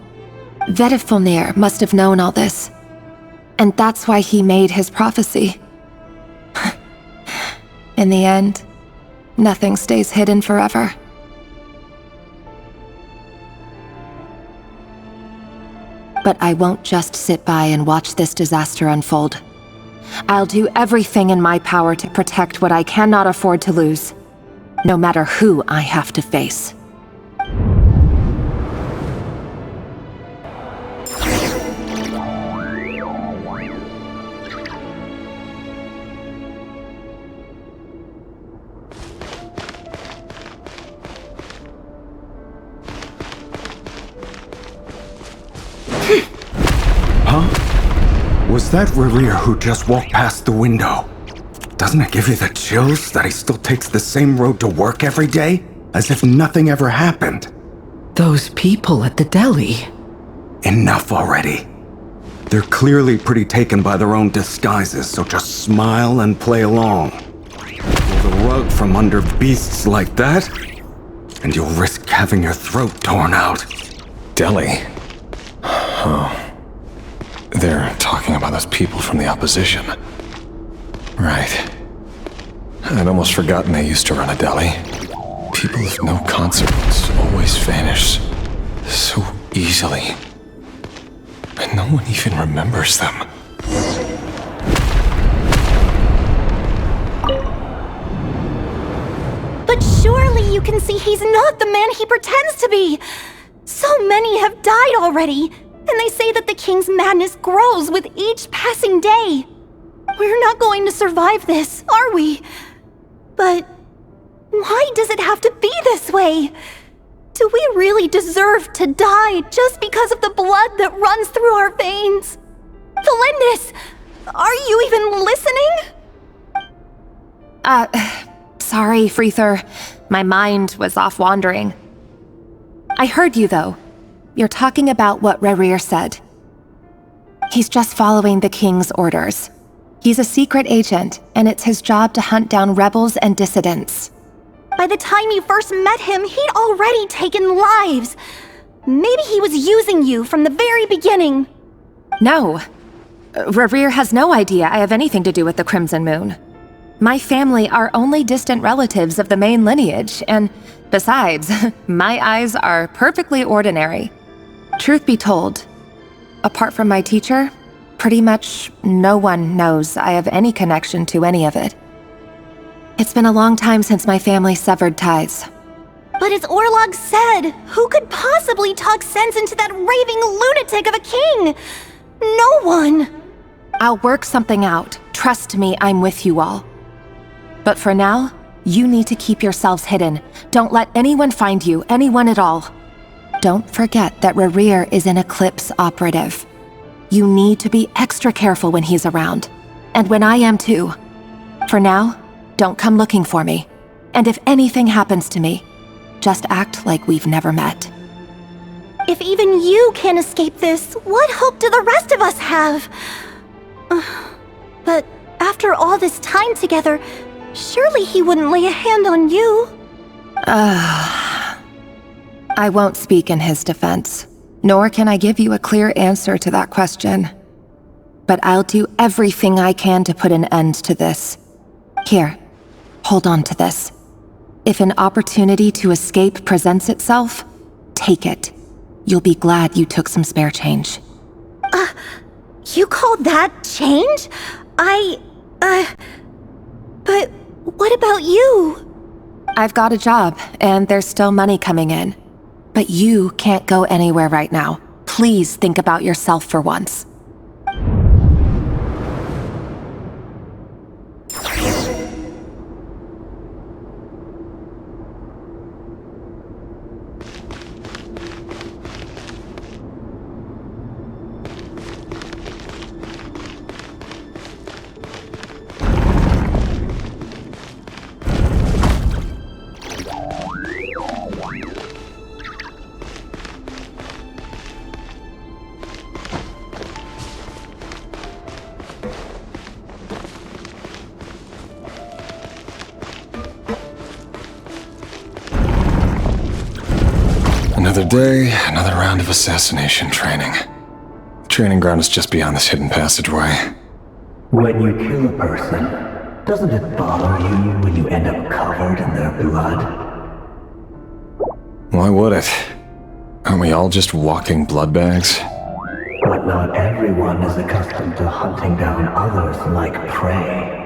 Vedifulnir must have known all this. And that's why he made his prophecy. In the end, nothing stays hidden forever. But I won't just sit by and watch this disaster unfold. I'll do everything in my power to protect what I cannot afford to lose, no matter who I have to face. Was that Rerir who just walked past the window? Doesn't it give you the chills that he still takes the same road to work every day? As if nothing ever happened. Those people at the deli. Enough already. They're clearly pretty taken by their own disguises, so just smile and play along. Pull the rug from under beasts like that, and you'll risk having your throat torn out. Deli? Oh. They're talking about those people from the opposition. Right. I'd almost forgotten they used to run a deli. People of no consequence always vanish so easily. And no one even remembers them. But surely you can see he's not the man he pretends to be! So many have died already, and they say that the king's madness grows with each passing day. We're not going to survive this, are we? But why does it have to be this way? Do we really deserve to die just because of the blood that runs through our veins? Felindis, are you even listening? Sorry, Freether. My mind was off wandering. I heard you, though. You're talking about what Rerir said. He's just following the king's orders. He's a secret agent, and it's his job to hunt down rebels and dissidents. By the time you first met him, he'd already taken lives. Maybe he was using you from the very beginning. No. Rerir has no idea I have anything to do with the Crimson Moon. My family are only distant relatives of the main lineage, and besides, my eyes are perfectly ordinary. Truth be told, apart from my teacher, pretty much no one knows I have any connection to any of it. It's been a long time since my family severed ties. But as Orlog said, who could possibly talk sense into that raving lunatic of a king? No one. I'll work something out. Trust me, I'm with you all. But for now, you need to keep yourselves hidden. Don't let anyone find you, anyone at all. Don't forget that Rerir is an Eclipse operative. You need to be extra careful when he's around. And when I am too. For now, don't come looking for me. And if anything happens to me, just act like we've never met. If even you can't escape this, what hope do the rest of us have? But after all this time together, surely he wouldn't lay a hand on you. I won't speak in his defense, nor can I give you a clear answer to that question. But I'll do everything I can to put an end to this. Here, hold on to this. If an opportunity to escape presents itself, take it. You'll be glad you took some spare change. You call that change? But what about you? I've got a job, and there's still money coming in. But you can't go anywhere right now. Please think about yourself for once. Another day, another round of assassination training. The training ground is just beyond this hidden passageway. When you kill a person, doesn't it bother you when you end up covered in their blood? Why would it? Aren't we all just walking blood bags? But not everyone is accustomed to hunting down others like prey.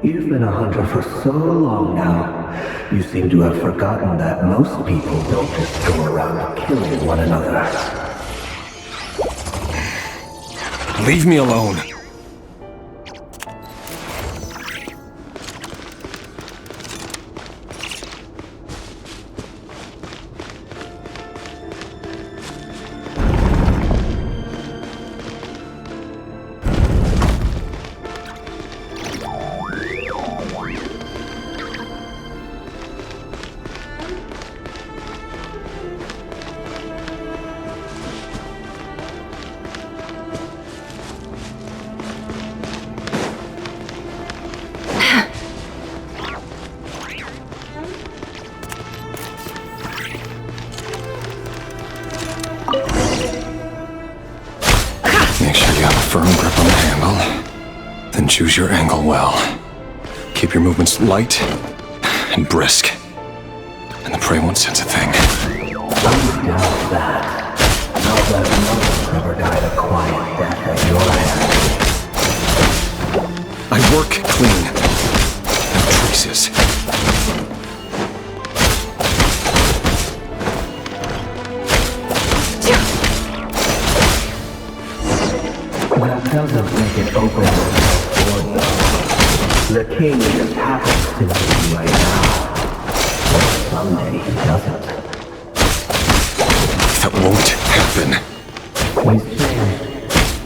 You've been a hunter for so long now, you seem to have forgotten that most people don't just go around killing one another. Leave me alone. firm grip on the handle, then choose your angle well. Keep your movements light and brisk, and the prey won't sense a thing. Doubt that. Now that mother never died a quiet death at your hand. I work clean. No traces. That doesn't make it open for the king just happens to be right now. But someday he doesn't. That won't happen. He's changed.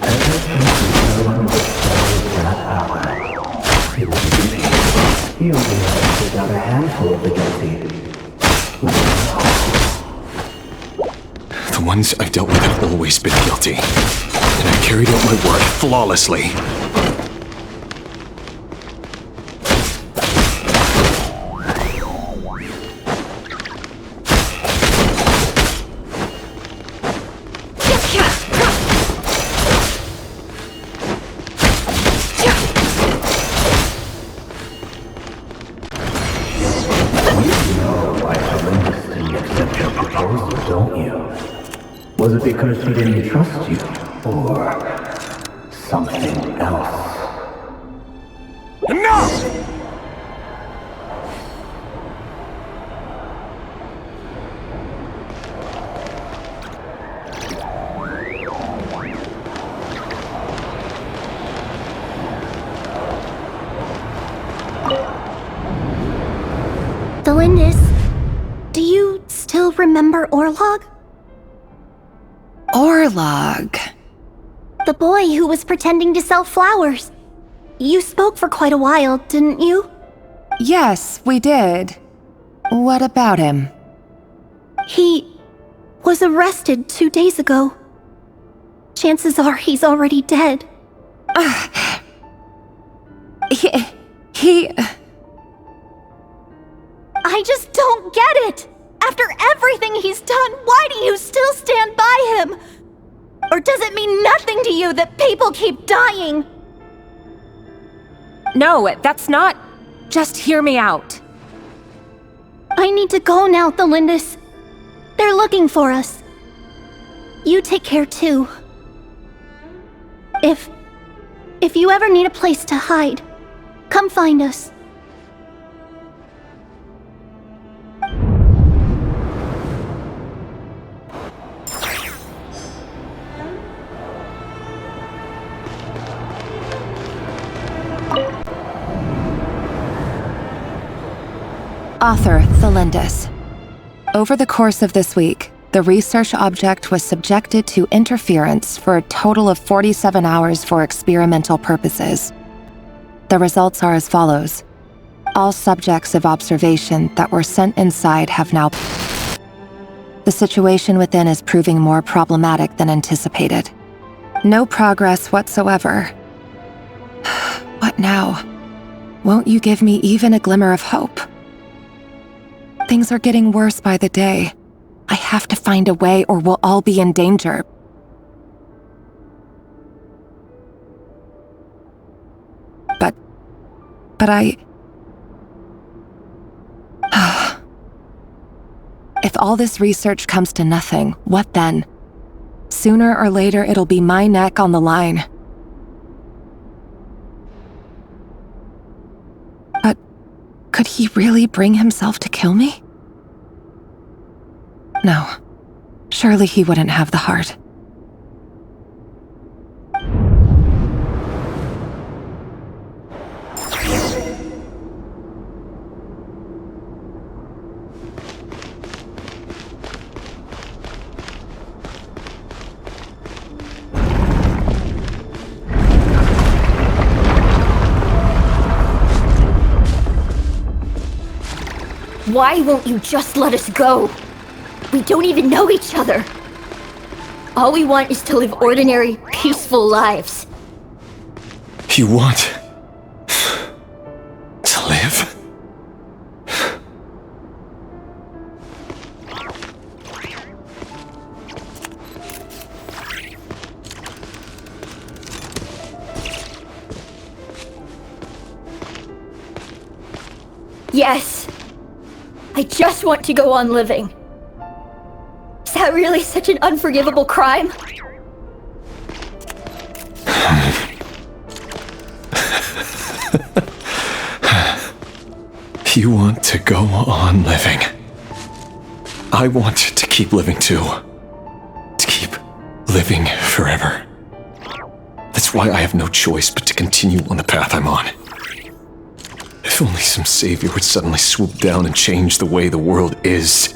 Ever since no one discovered that power, it will be me. He only has to take out a handful of the guilty. The ones I've dealt with have always been guilty. And I carried out my work flawlessly. Was it because she didn't trust you? Or something else? Enough! Delindis, do you still remember Orlog? Orlog. The boy who was pretending to sell flowers. You spoke for quite a while, didn't you? Yes, we did. What about him? He was arrested 2 days ago. Chances are he's already dead. He... I just don't get it! After everything he's done, why do you still stand by him? Or does it mean nothing to you that people keep dying? No, that's not... Just hear me out. I need to go now, Delindis. They're looking for us. You take care too. If you ever need a place to hide, come find us. Author Thelindis. Over the course of this week, the research object was subjected to interference for a total of 47 hours for experimental purposes. The results are as follows. All subjects of observation that were sent inside have now... The situation within is proving more problematic than anticipated. No progress whatsoever. What now? Won't you give me even a glimmer of hope? Things are getting worse by the day. I have to find a way or we'll all be in danger. But I... If all this research comes to nothing, what then? Sooner or later, it'll be my neck on the line. But could he really bring himself to kill me? No. Surely he wouldn't have the heart. Why won't you just let us go? We don't even know each other. All we want is to live ordinary, peaceful lives. You want to live? Yes. I just want to go on living. Is that really such an unforgivable crime? You want to go on living. I want to keep living too. To keep living forever. That's why I have no choice but to continue on the path I'm on. If only some savior would suddenly swoop down and change the way the world is.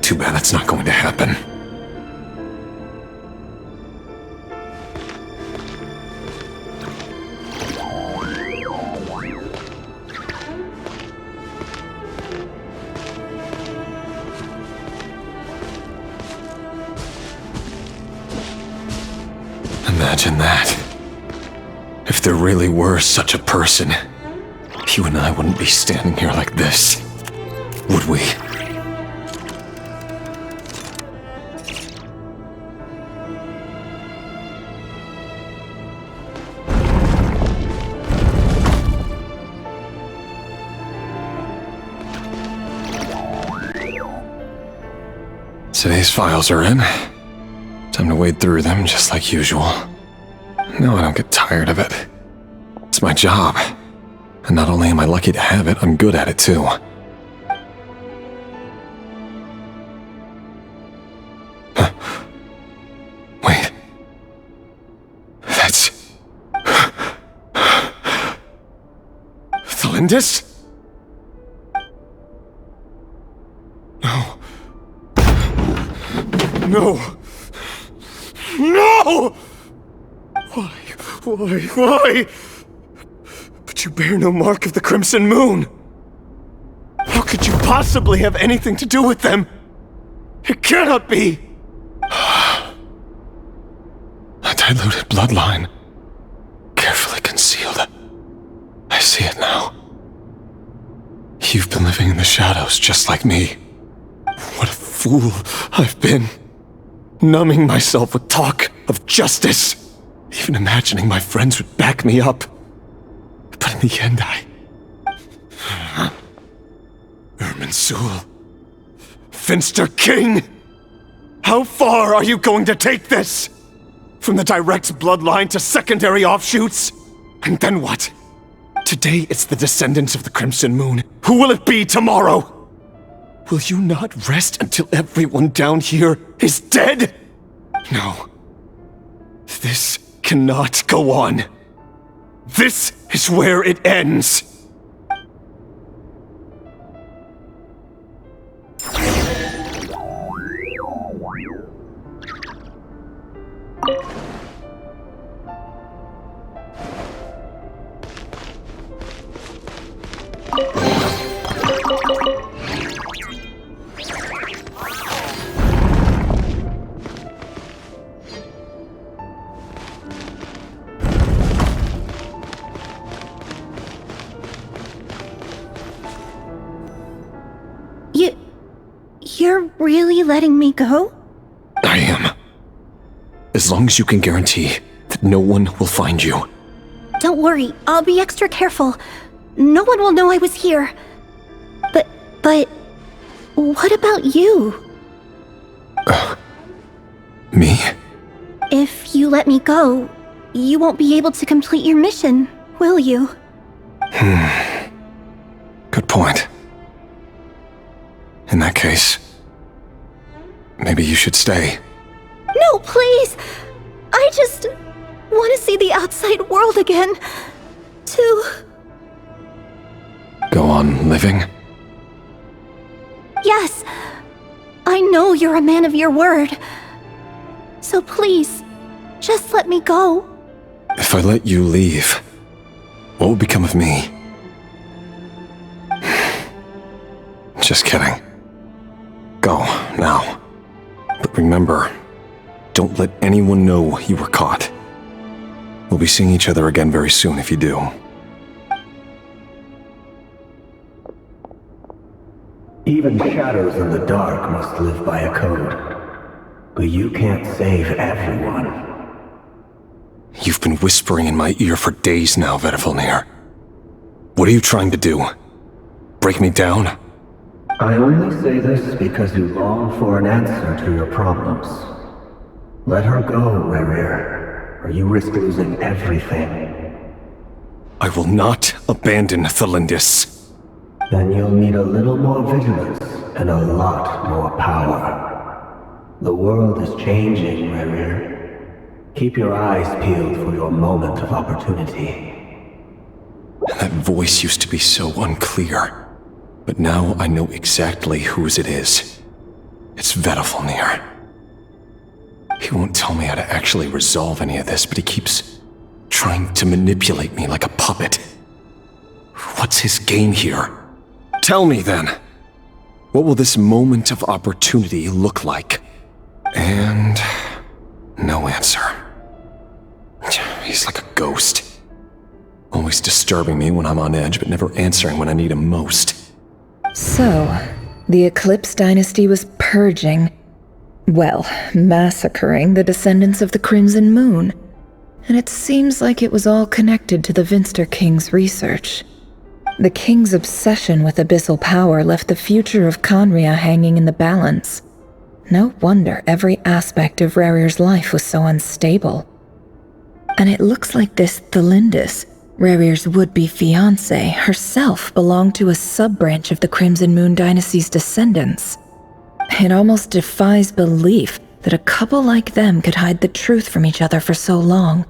Too bad that's not going to happen. Imagine that. If there really were such a person, you and I wouldn't be standing here like this, would we? Today's files are in. Time to wade through them just like usual. No, I don't get tired of it. It's my job. And not only am I lucky to have it, I'm good at it too. Wait. That's... Thalindis? No. No! No! Why? But you bear no mark of the Crimson Moon. How could you possibly have anything to do with them? It cannot be! A diluted bloodline. Carefully concealed. I see it now. You've been living in the shadows just like me. What a fool I've been. Numbing myself with talk of justice. Even imagining my friends would back me up. But in the end, Irminsul. Finster King! How far are you going to take this? From the direct bloodline to secondary offshoots? And then what? Today it's the descendants of the Crimson Moon. Who will it be tomorrow? Will you not rest until everyone down here is dead? No. This cannot go on. This is where it ends. You're really letting me go? I am. As long as you can guarantee that no one will find you. Don't worry, I'll be extra careful. No one will know I was here. But what about you? Me? If you let me go, you won't be able to complete your mission, will you? Good point. In that case, maybe you should stay. No, please! I just want to see the outside world again. To... Go on living? Yes. I know you're a man of your word. So please, just let me go. If I let you leave, what will become of me? Just kidding. Go, now. But remember, don't let anyone know you were caught. We'll be seeing each other again very soon if you do. Even shadows in the dark must live by a code. But you can't save everyone. You've been whispering in my ear for days now, Vedifilnir. What are you trying to do? break me down? I only say this because you long for an answer to your problems. Let her go, Rerir, or you risk losing everything. I will not abandon Thelindis. Then you'll need a little more vigilance and a lot more power. The world is changing, Rerir. Keep your eyes peeled for your moment of opportunity. That voice used to be so unclear. But now I know exactly whose it is. It's Vedalfnir. He won't tell me how to actually resolve any of this, but he keeps trying to manipulate me like a puppet. What's his game here? Tell me then. What will this moment of opportunity look like? And no answer. He's like a ghost. Always disturbing me when I'm on edge, but never answering when I need him most. So, the Eclipse Dynasty was purging, well, massacring the descendants of the Crimson Moon. And it seems like it was all connected to the Vinster King's research. The King's obsession with abyssal power left the future of Khaenri'ah hanging in the balance. No wonder every aspect of Rerir's life was so unstable. And it looks like this Thelindis, Rerir's would-be fiancée, herself belonged to a sub-branch of the Crimson Moon Dynasty's descendants. It almost defies belief that a couple like them could hide the truth from each other for so long.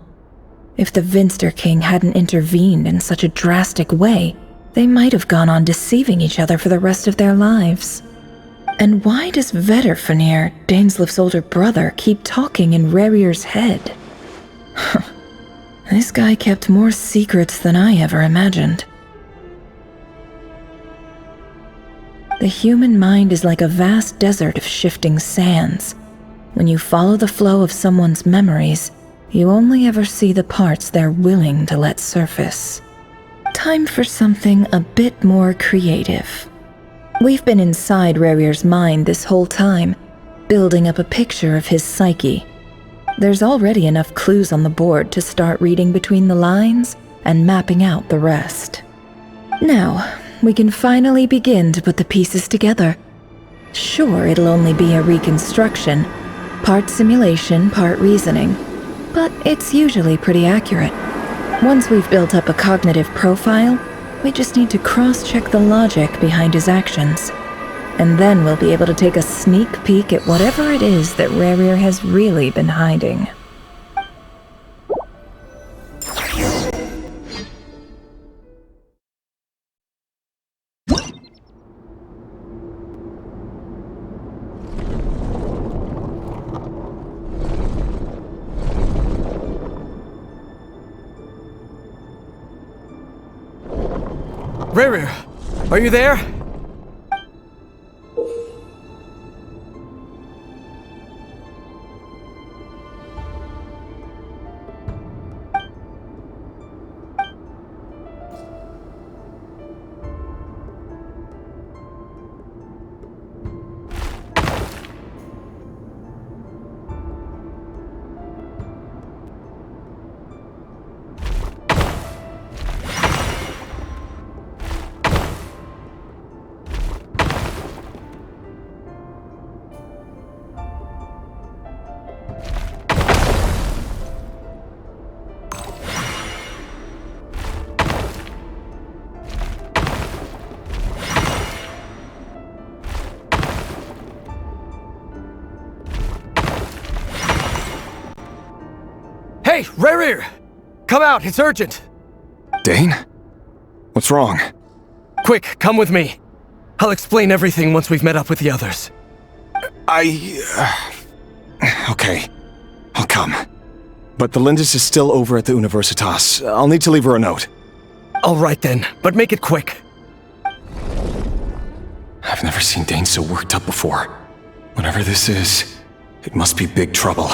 If the Vinster King hadn't intervened in such a drastic way, they might have gone on deceiving each other for the rest of their lives. And why does Vedalfnir, Daneslif's older brother, keep talking in Rerir's head? This guy kept more secrets than I ever imagined. The human mind is like a vast desert of shifting sands. When you follow the flow of someone's memories, you only ever see the parts they're willing to let surface. Time for something a bit more creative. We've been inside Rerir's mind this whole time, building up a picture of his psyche. There's already enough clues on the board to start reading between the lines and mapping out the rest. Now, we can finally begin to put the pieces together. Sure, it'll only be a reconstruction, part simulation, part reasoning, but it's usually pretty accurate. Once we've built up a cognitive profile, we just need to cross-check the logic behind his actions. And then we'll be able to take a sneak peek at whatever it is that Rerir has really been hiding. Rerir, are you there? Hey, Rerir! Come out, it's urgent! Dane? What's wrong? Quick, come with me. I'll explain everything once we've met up with the others. Okay. I'll come. But the Thelindis is still over at the Universitas. I'll need to leave her a note. All right then, but make it quick. I've never seen Dane so worked up before. Whatever this is, it must be big trouble.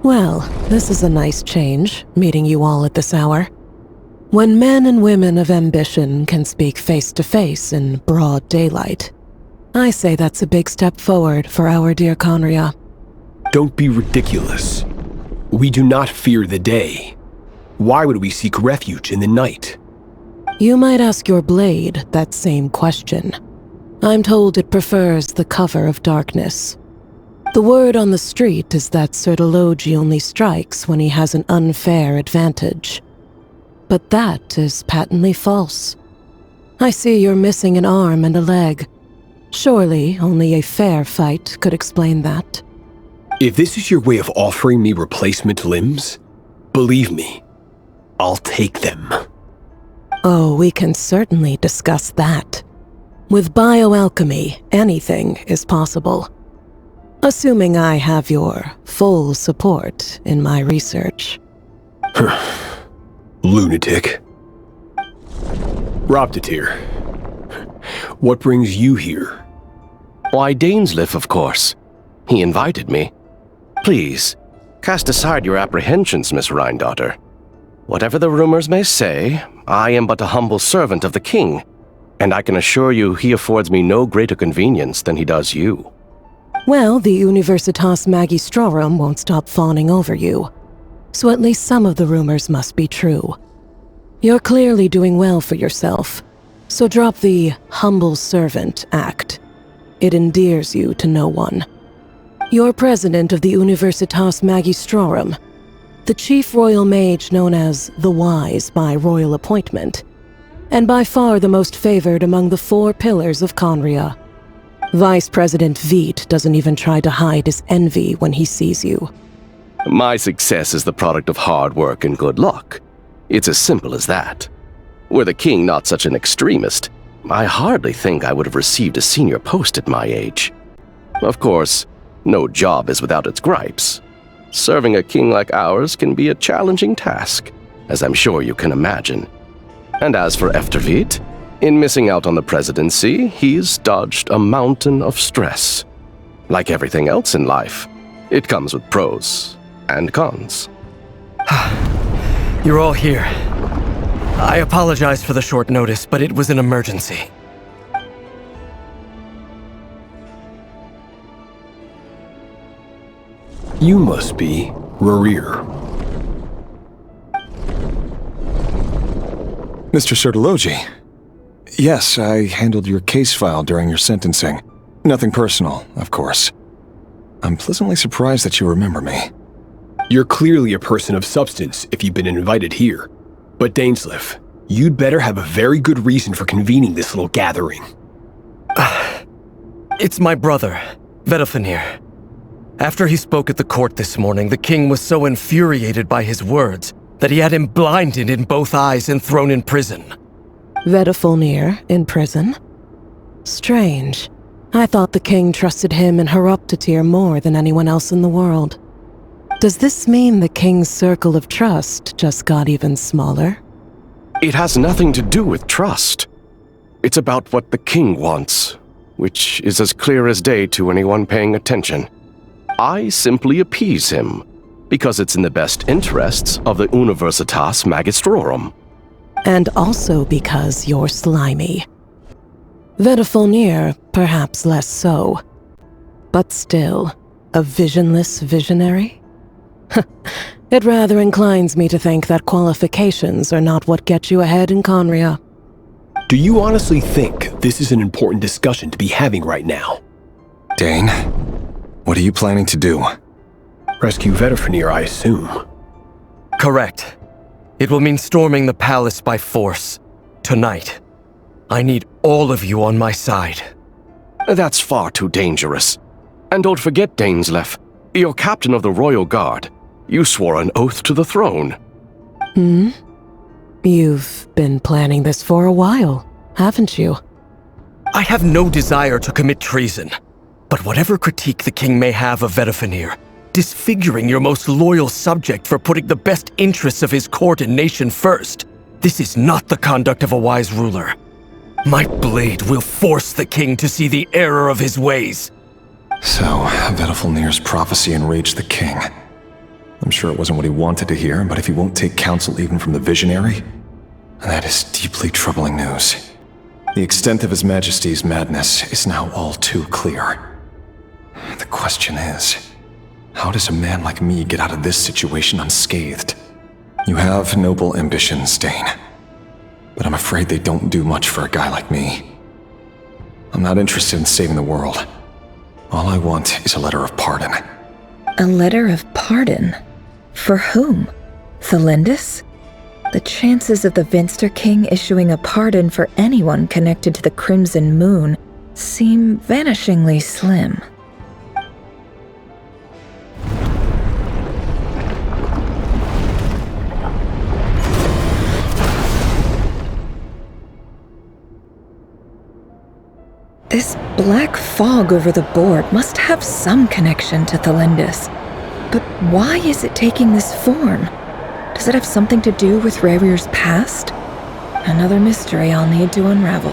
Well, this is a nice change, meeting you all at this hour. When men and women of ambition can speak face to face in broad daylight, I say that's a big step forward for our dear Conria. Don't be ridiculous. We do not fear the day. Why would we seek refuge in the night? You might ask your blade that same question. I'm told it prefers the cover of darkness. The word on the street is that Sir Elegy only strikes when he has an unfair advantage. But that is patently false. I see you're missing an arm and a leg. Surely only a fair fight could explain that. If this is your way of offering me replacement limbs, believe me, I'll take them. Oh, we can certainly discuss that. With bioalchemy, anything is possible. Assuming I have your full support in my research. Lunatic. Robtatir, what brings you here? Why, Dainsleif, of course. He invited me. Please, cast aside your apprehensions, Miss Rhine-daughter. Whatever the rumors may say, I am but a humble servant of the king, and I can assure you he affords me no greater convenience than he does you. Well, the Universitas Magistrorum won't stop fawning over you, so at least some of the rumors must be true. You're clearly doing well for yourself, so drop the humble servant act. It endears you to no one. You're president of the Universitas Magistrorum, the chief royal mage known as the Wise by royal appointment, and by far the most favored among the 4 pillars of Conria. Vice President Veit doesn't even try to hide his envy when he sees you. My success is the product of hard work and good luck. It's as simple as that. Were the king not such an extremist, I hardly think I would have received a senior post at my age. Of course, no job is without its gripes. Serving a king like ours can be a challenging task, as I'm sure you can imagine. And as for Efterveit, in missing out on the presidency, he's dodged a mountain of stress. Like everything else in life, it comes with pros and cons. You're all here. I apologize for the short notice, but it was an emergency. You must be Rerir. Mr. Elegy. Yes, I handled your case file during your sentencing. Nothing personal, of course. I'm pleasantly surprised that you remember me. You're clearly a person of substance if you've been invited here. But Dainsleif, you'd better have a very good reason for convening this little gathering. It's my brother, Vedalfenir. After he spoke at the court this morning, the king was so infuriated by his words that he had him blinded in both eyes and thrown in prison. Vedalfenir in prison? Strange. I thought the king trusted him and Robtatir more than anyone else in the world. Does this mean the king's circle of trust just got even smaller? It has nothing to do with trust. It's about what the king wants, which is as clear as day to anyone paying attention. I simply appease him, because it's in the best interests of the Universitas Magistrorum. And also because you're slimy. Vedalfenir, perhaps less so. But still, a visionless visionary? It rather inclines me to think that qualifications are not what get you ahead in Conria. Do you honestly think this is an important discussion to be having right now? Dane, what are you planning to do? Rescue Vedalfenir, I assume. Correct. It will mean storming the palace by force. Tonight. I need all of you on my side. That's far too dangerous. And don't forget, Dainsleif, you're captain of the Royal Guard. You swore an oath to the throne. You've been planning this for a while, haven't you? I have no desire to commit treason. But whatever critique the king may have of Vedalfenir, disfiguring your most loyal subject for putting the best interests of his court and nation first, this is not the conduct of a wise ruler. My blade will force the king to see the error of his ways. So, Vedalfenir's prophecy enraged the king. sure it wasn't what he wanted to hear, but if he won't take counsel even from the visionary, that is deeply troubling news. The extent of His Majesty's madness is now all too clear. The question is, how does a man like me get out of this situation unscathed? You have noble ambitions, Dane, but I'm afraid they don't do much for a guy like me. I'm not interested in saving the world. All I want is a letter of pardon. A letter of pardon? For whom? Thelindis? The chances of the Vinster King issuing a pardon for anyone connected to the Crimson Moon seem vanishingly slim. This black fog over the board must have some connection to Thelindis. But why is it taking this form? Does it have something to do with Rerir's past? Another mystery I'll need to unravel.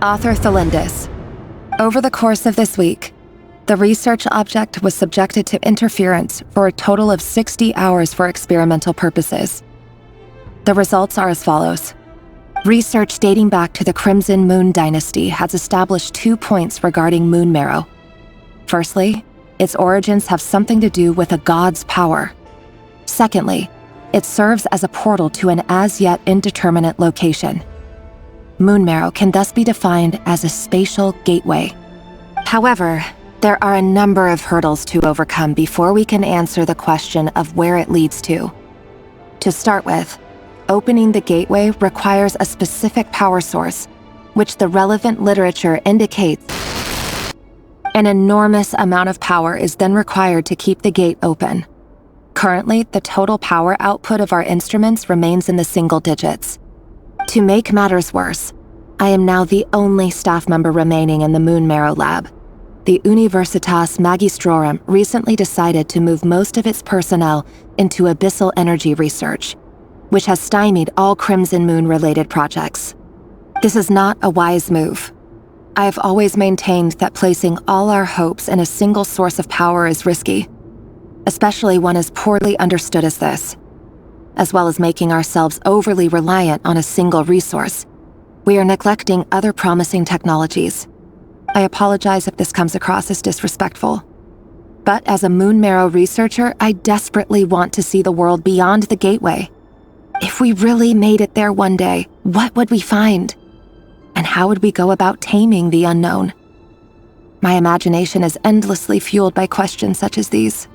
Author Thelindis. Over the course of this week, the research object was subjected to interference for a total of 60 hours for experimental purposes. The results are as follows. Research dating back to the Crimson Moon Dynasty has established 2 points regarding moon marrow. Firstly, its origins have something to do with a god's power. Secondly, it serves as a portal to an as-yet indeterminate location. Moon marrow can thus be defined as a spatial gateway. However, there are a number of hurdles to overcome before we can answer the question of where it leads to. To start with, opening the gateway requires a specific power source, which the relevant literature indicates. An enormous amount of power is then required to keep the gate open. Currently, the total power output of our instruments remains in the single digits. To make matters worse, I am now the only staff member remaining in the Moon Marrow lab. The Universitas Magistrorum recently decided to move most of its personnel into abyssal energy research, which has stymied all Crimson Moon-related projects. This is not a wise move. I have always maintained that placing all our hopes in a single source of power is risky, especially one as poorly understood as this. As well as making ourselves overly reliant on a single resource, we are neglecting other promising technologies. I apologize if this comes across as disrespectful. But as a Moon Marrow researcher, I desperately want to see the world beyond the gateway. If we really made it there one day, what would we find? And how would we go about taming the unknown? My imagination is endlessly fueled by questions such as these.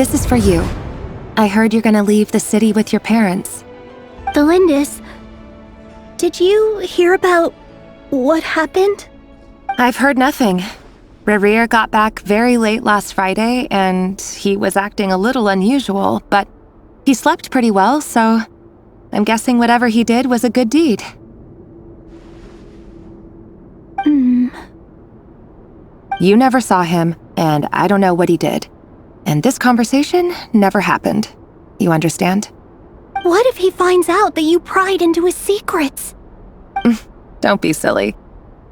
This is for you. I heard you're gonna leave the city with your parents. The Lindis, did you hear about what happened? I've heard nothing. Rerir got back very late last Friday, and he was acting a little unusual, but he slept pretty well, so I'm guessing whatever he did was a good deed. You never saw him, and I don't know what he did. And this conversation never happened. You understand? What if he finds out that you pried into his secrets? Don't be silly.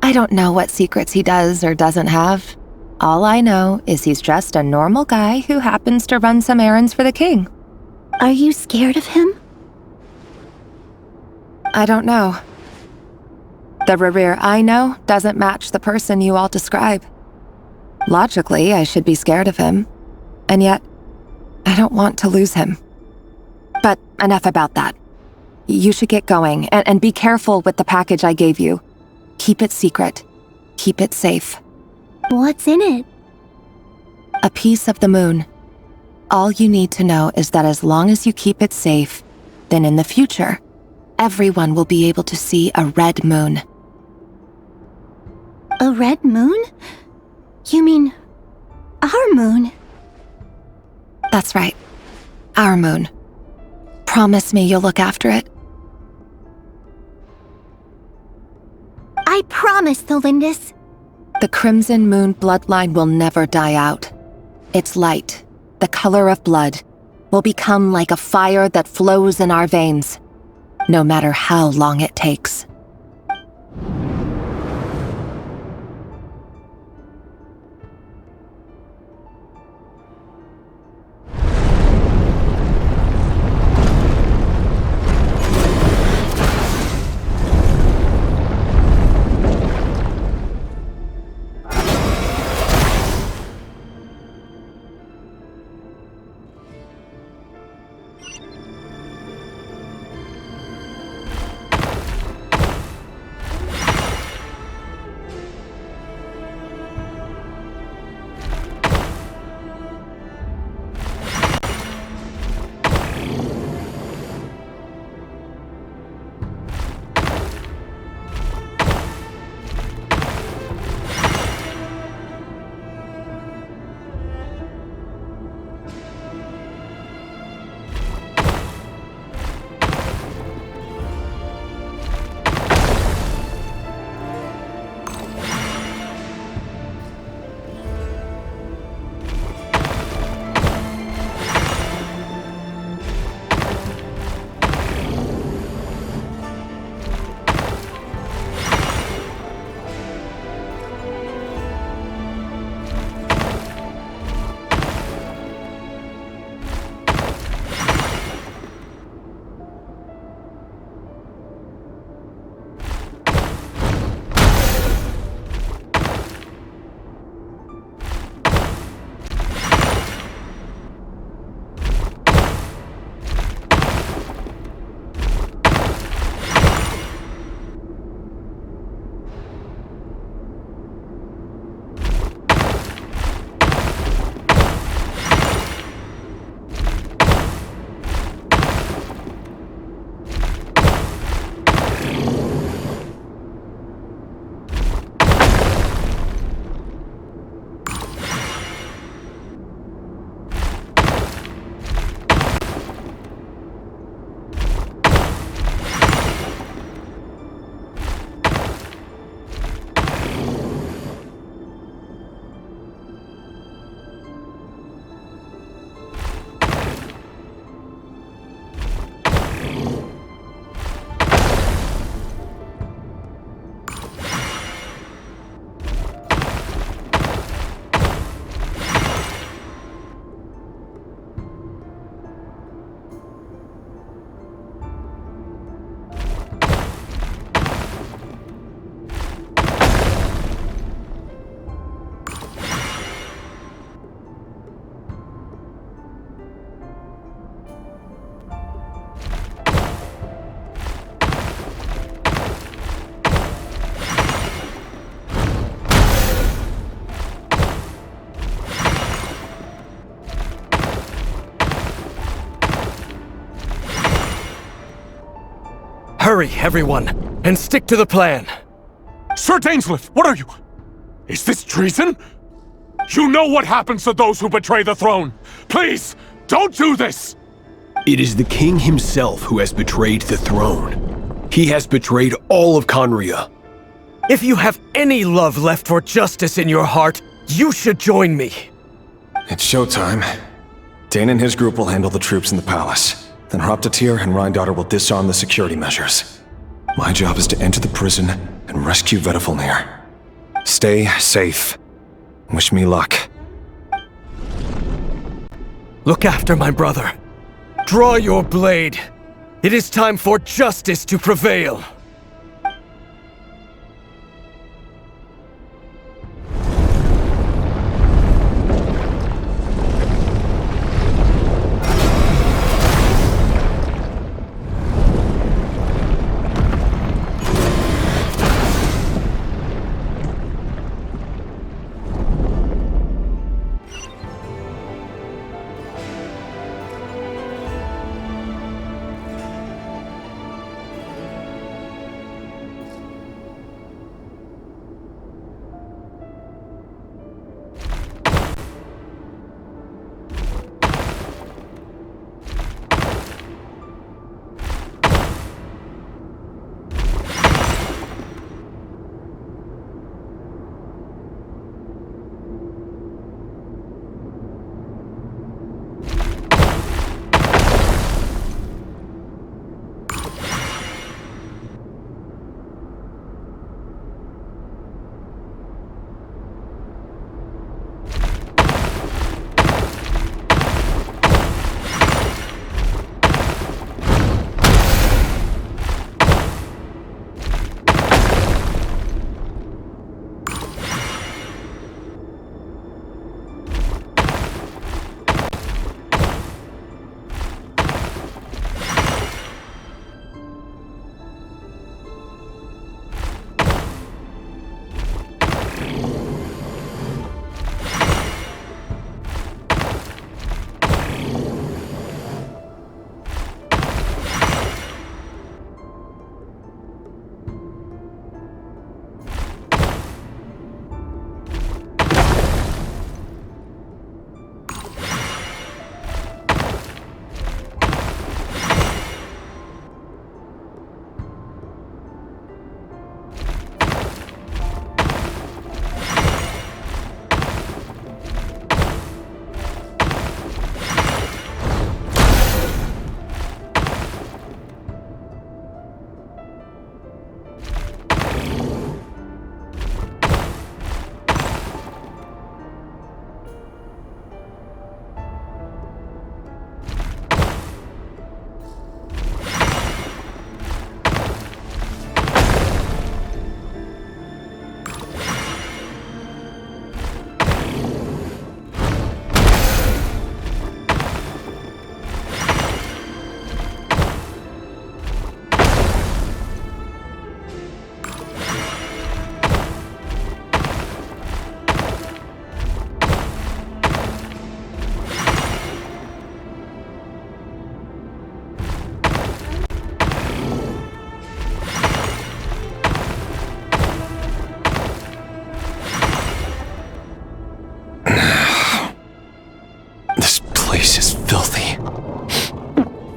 I don't know what secrets he does or doesn't have. All I know is he's just a normal guy who happens to run some errands for the king. Are you scared of him? I don't know. The Rerir I know doesn't match the person you all describe. Logically, I should be scared of him. And yet, I don't want to lose him. But enough about that. You should get going, and be careful with the package I gave you. Keep it secret. Keep it safe. What's in it? A piece of the moon. All you need to know is that as long as you keep it safe, then in the future, everyone will be able to see a red moon. A red moon? You mean our moon? That's right. Our moon. Promise me you'll look after it. I promise, Tholindis. The Crimson Moon bloodline will never die out. Its light, the color of blood, will become like a fire that flows in our veins, no matter how long it takes. Hurry, everyone, and stick to the plan. Sir Dainsleif, what are you? Is this treason? You know what happens to those who betray the throne. Please, don't do this! It is the king himself who has betrayed the throne. He has betrayed all of Conria. If you have any love left for justice in your heart, you should join me. It's showtime. Dane and his group will handle the troops in the palace. Then Hraptatir and Rheindotter will disarm the security measures. My job is to enter the prison and rescue Vedifalnir. Stay safe. Wish me luck. Look after my brother. Draw your blade. It is time for justice to prevail.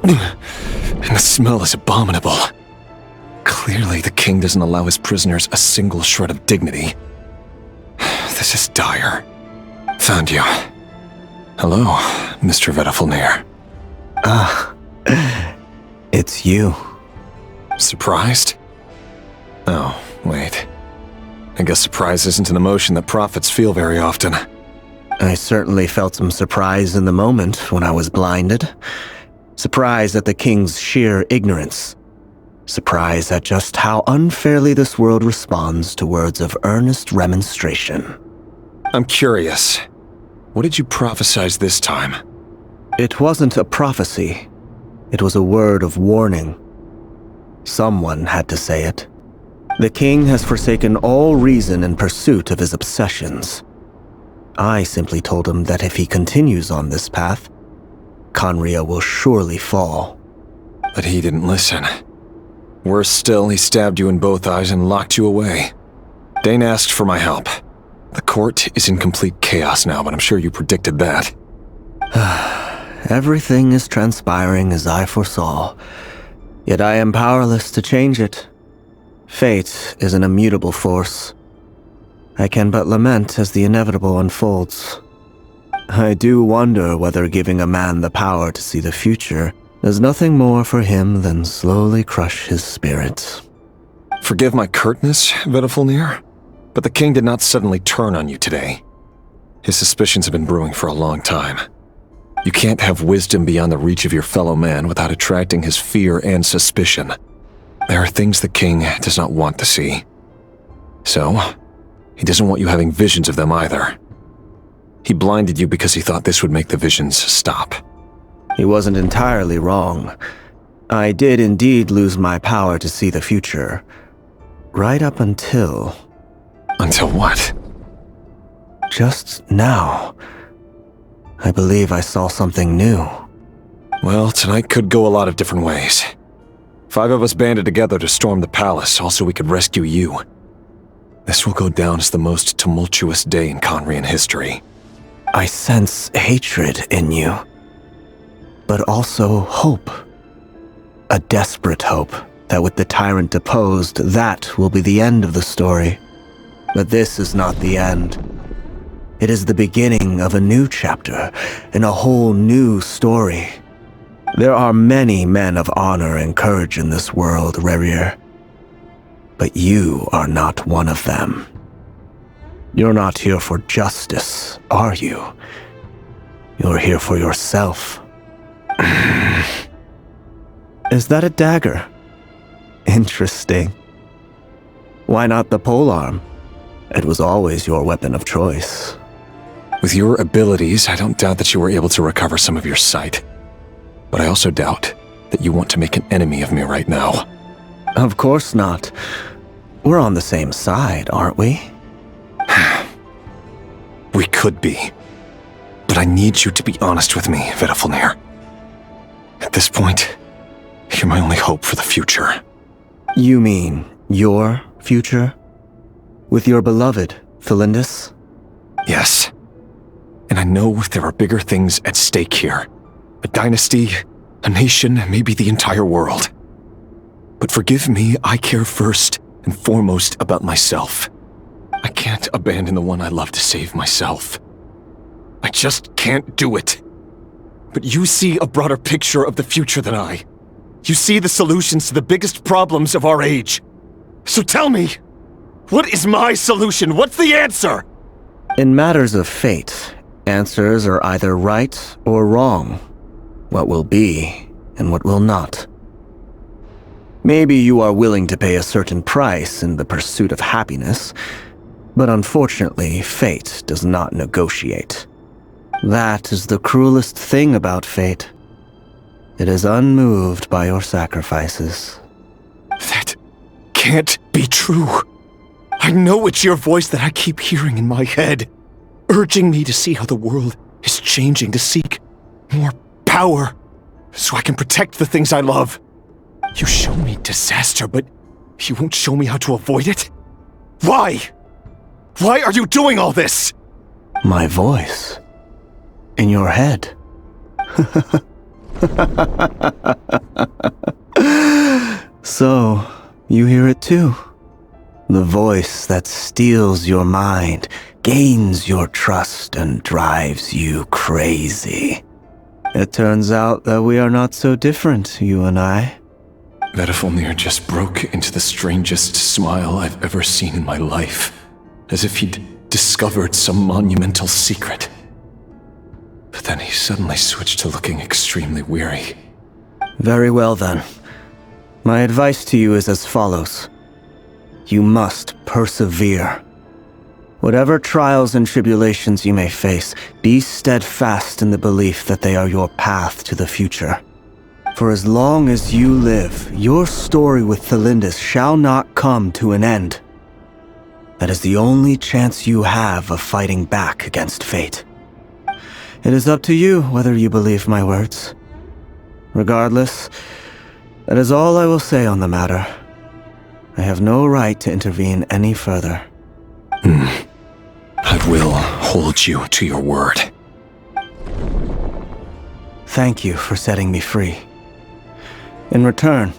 And the smell is abominable. Clearly, the king doesn't allow his prisoners a single shred of dignity. This is dire. Found you. Hello, Mr. Vedifalnir. It's you. Surprised? Oh, wait. I guess surprise isn't an emotion that prophets feel very often. I certainly felt some surprise in the moment when I was blinded. Surprise at the king's sheer ignorance. Surprise at just how unfairly this world responds to words of earnest remonstration. I'm curious. What did you prophesize this time? It wasn't a prophecy. It was a word of warning. Someone had to say it. The king has forsaken all reason in pursuit of his obsessions. I simply told him that if he continues on this path, Conria will surely fall. But he didn't listen. Worse still, he stabbed you in both eyes and locked you away. Dane asked for my help. The court is in complete chaos now, but I'm sure you predicted that. Everything is transpiring as I foresaw, yet I am powerless to change it. Fate is an immutable force. I can but lament as the inevitable unfolds. I do wonder whether giving a man the power to see the future does nothing more for him than slowly crush his spirit. Forgive my curtness, Vedifulnir, but the king did not suddenly turn on you today. His suspicions have been brewing for a long time. You can't have wisdom beyond the reach of your fellow man without attracting his fear and suspicion. There are things the king does not want to see. So, he doesn't want you having visions of them either. He blinded you because he thought this would make the visions stop. He wasn't entirely wrong. I did indeed lose my power to see the future. Right up until... Until what? Just now. I believe I saw something new. Well, tonight could go a lot of different ways. 5 of us banded together to storm the palace, also we could rescue you. This will go down as the most tumultuous day in Conrian history. I sense hatred in you, but also hope. A desperate hope that with the tyrant deposed, that will be the end of the story. But this is not the end. It is the beginning of a new chapter, in a whole new story. There are many men of honor and courage in this world, Rerir. But you are not one of them. You're not here for justice, are you? You're here for yourself. Is that a dagger? Interesting. Why not the polearm? It was always your weapon of choice. With your abilities, I don't doubt that you were able to recover some of your sight. But I also doubt that you want to make an enemy of me right now. Of course not. We're on the same side, aren't we? We could be. But I need you to be honest with me, Vedifulnir. At this point, you're my only hope for the future. You mean your future? With your beloved, Felindis? Yes. And I know there are bigger things at stake here. A dynasty, a nation, maybe the entire world. But forgive me, I care first and foremost about myself. I can't abandon the one I love to save myself. I just can't do it. But you see a broader picture of the future than I. You see the solutions to the biggest problems of our age. So tell me, what is my solution? What's the answer? In matters of fate, answers are either right or wrong. What will be and what will not. Maybe you are willing to pay a certain price in the pursuit of happiness, but unfortunately, fate does not negotiate. That is the cruelest thing about fate. It is unmoved by your sacrifices. That can't be true. I know it's your voice that I keep hearing in my head, urging me to see how the world is changing, to seek more power, so I can protect the things I love. You show me disaster, but you won't show me how to avoid it? Why? Why are you doing all this? My voice. In your head. So, you hear it too? The voice that steals your mind, gains your trust, and drives you crazy. It turns out that we are not so different, you and I. Vedifulnir just broke into the strangest smile I've ever seen in my life, as if he'd discovered some monumental secret. But then he suddenly switched to looking extremely weary. Very well then. My advice to you is as follows. You must persevere. Whatever trials and tribulations you may face, be steadfast in the belief that they are your path to the future. For as long as you live, your story with Felindis shall not come to an end. That is the only chance you have of fighting back against fate. It is up to you whether you believe my words. Regardless, That is all I will say on the matter. I have no right to intervene any further. I will hold you to your word. Thank you for setting me free. In return,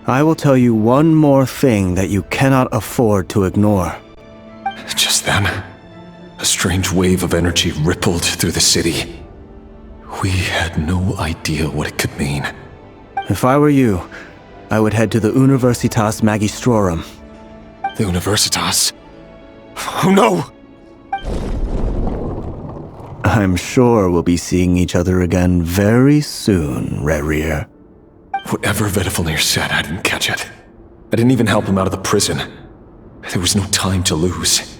I will tell you one more thing that you cannot afford to ignore. Just then, a strange wave of energy rippled through the city. We had no idea what it could mean. If I were you, I would head to the Universitas Magistrorum. The Universitas? Oh no! I'm sure we'll be seeing each other again very soon, Rerir. Whatever Vedifalnir said, I didn't catch it. I didn't even help him out of the prison. There was no time to lose.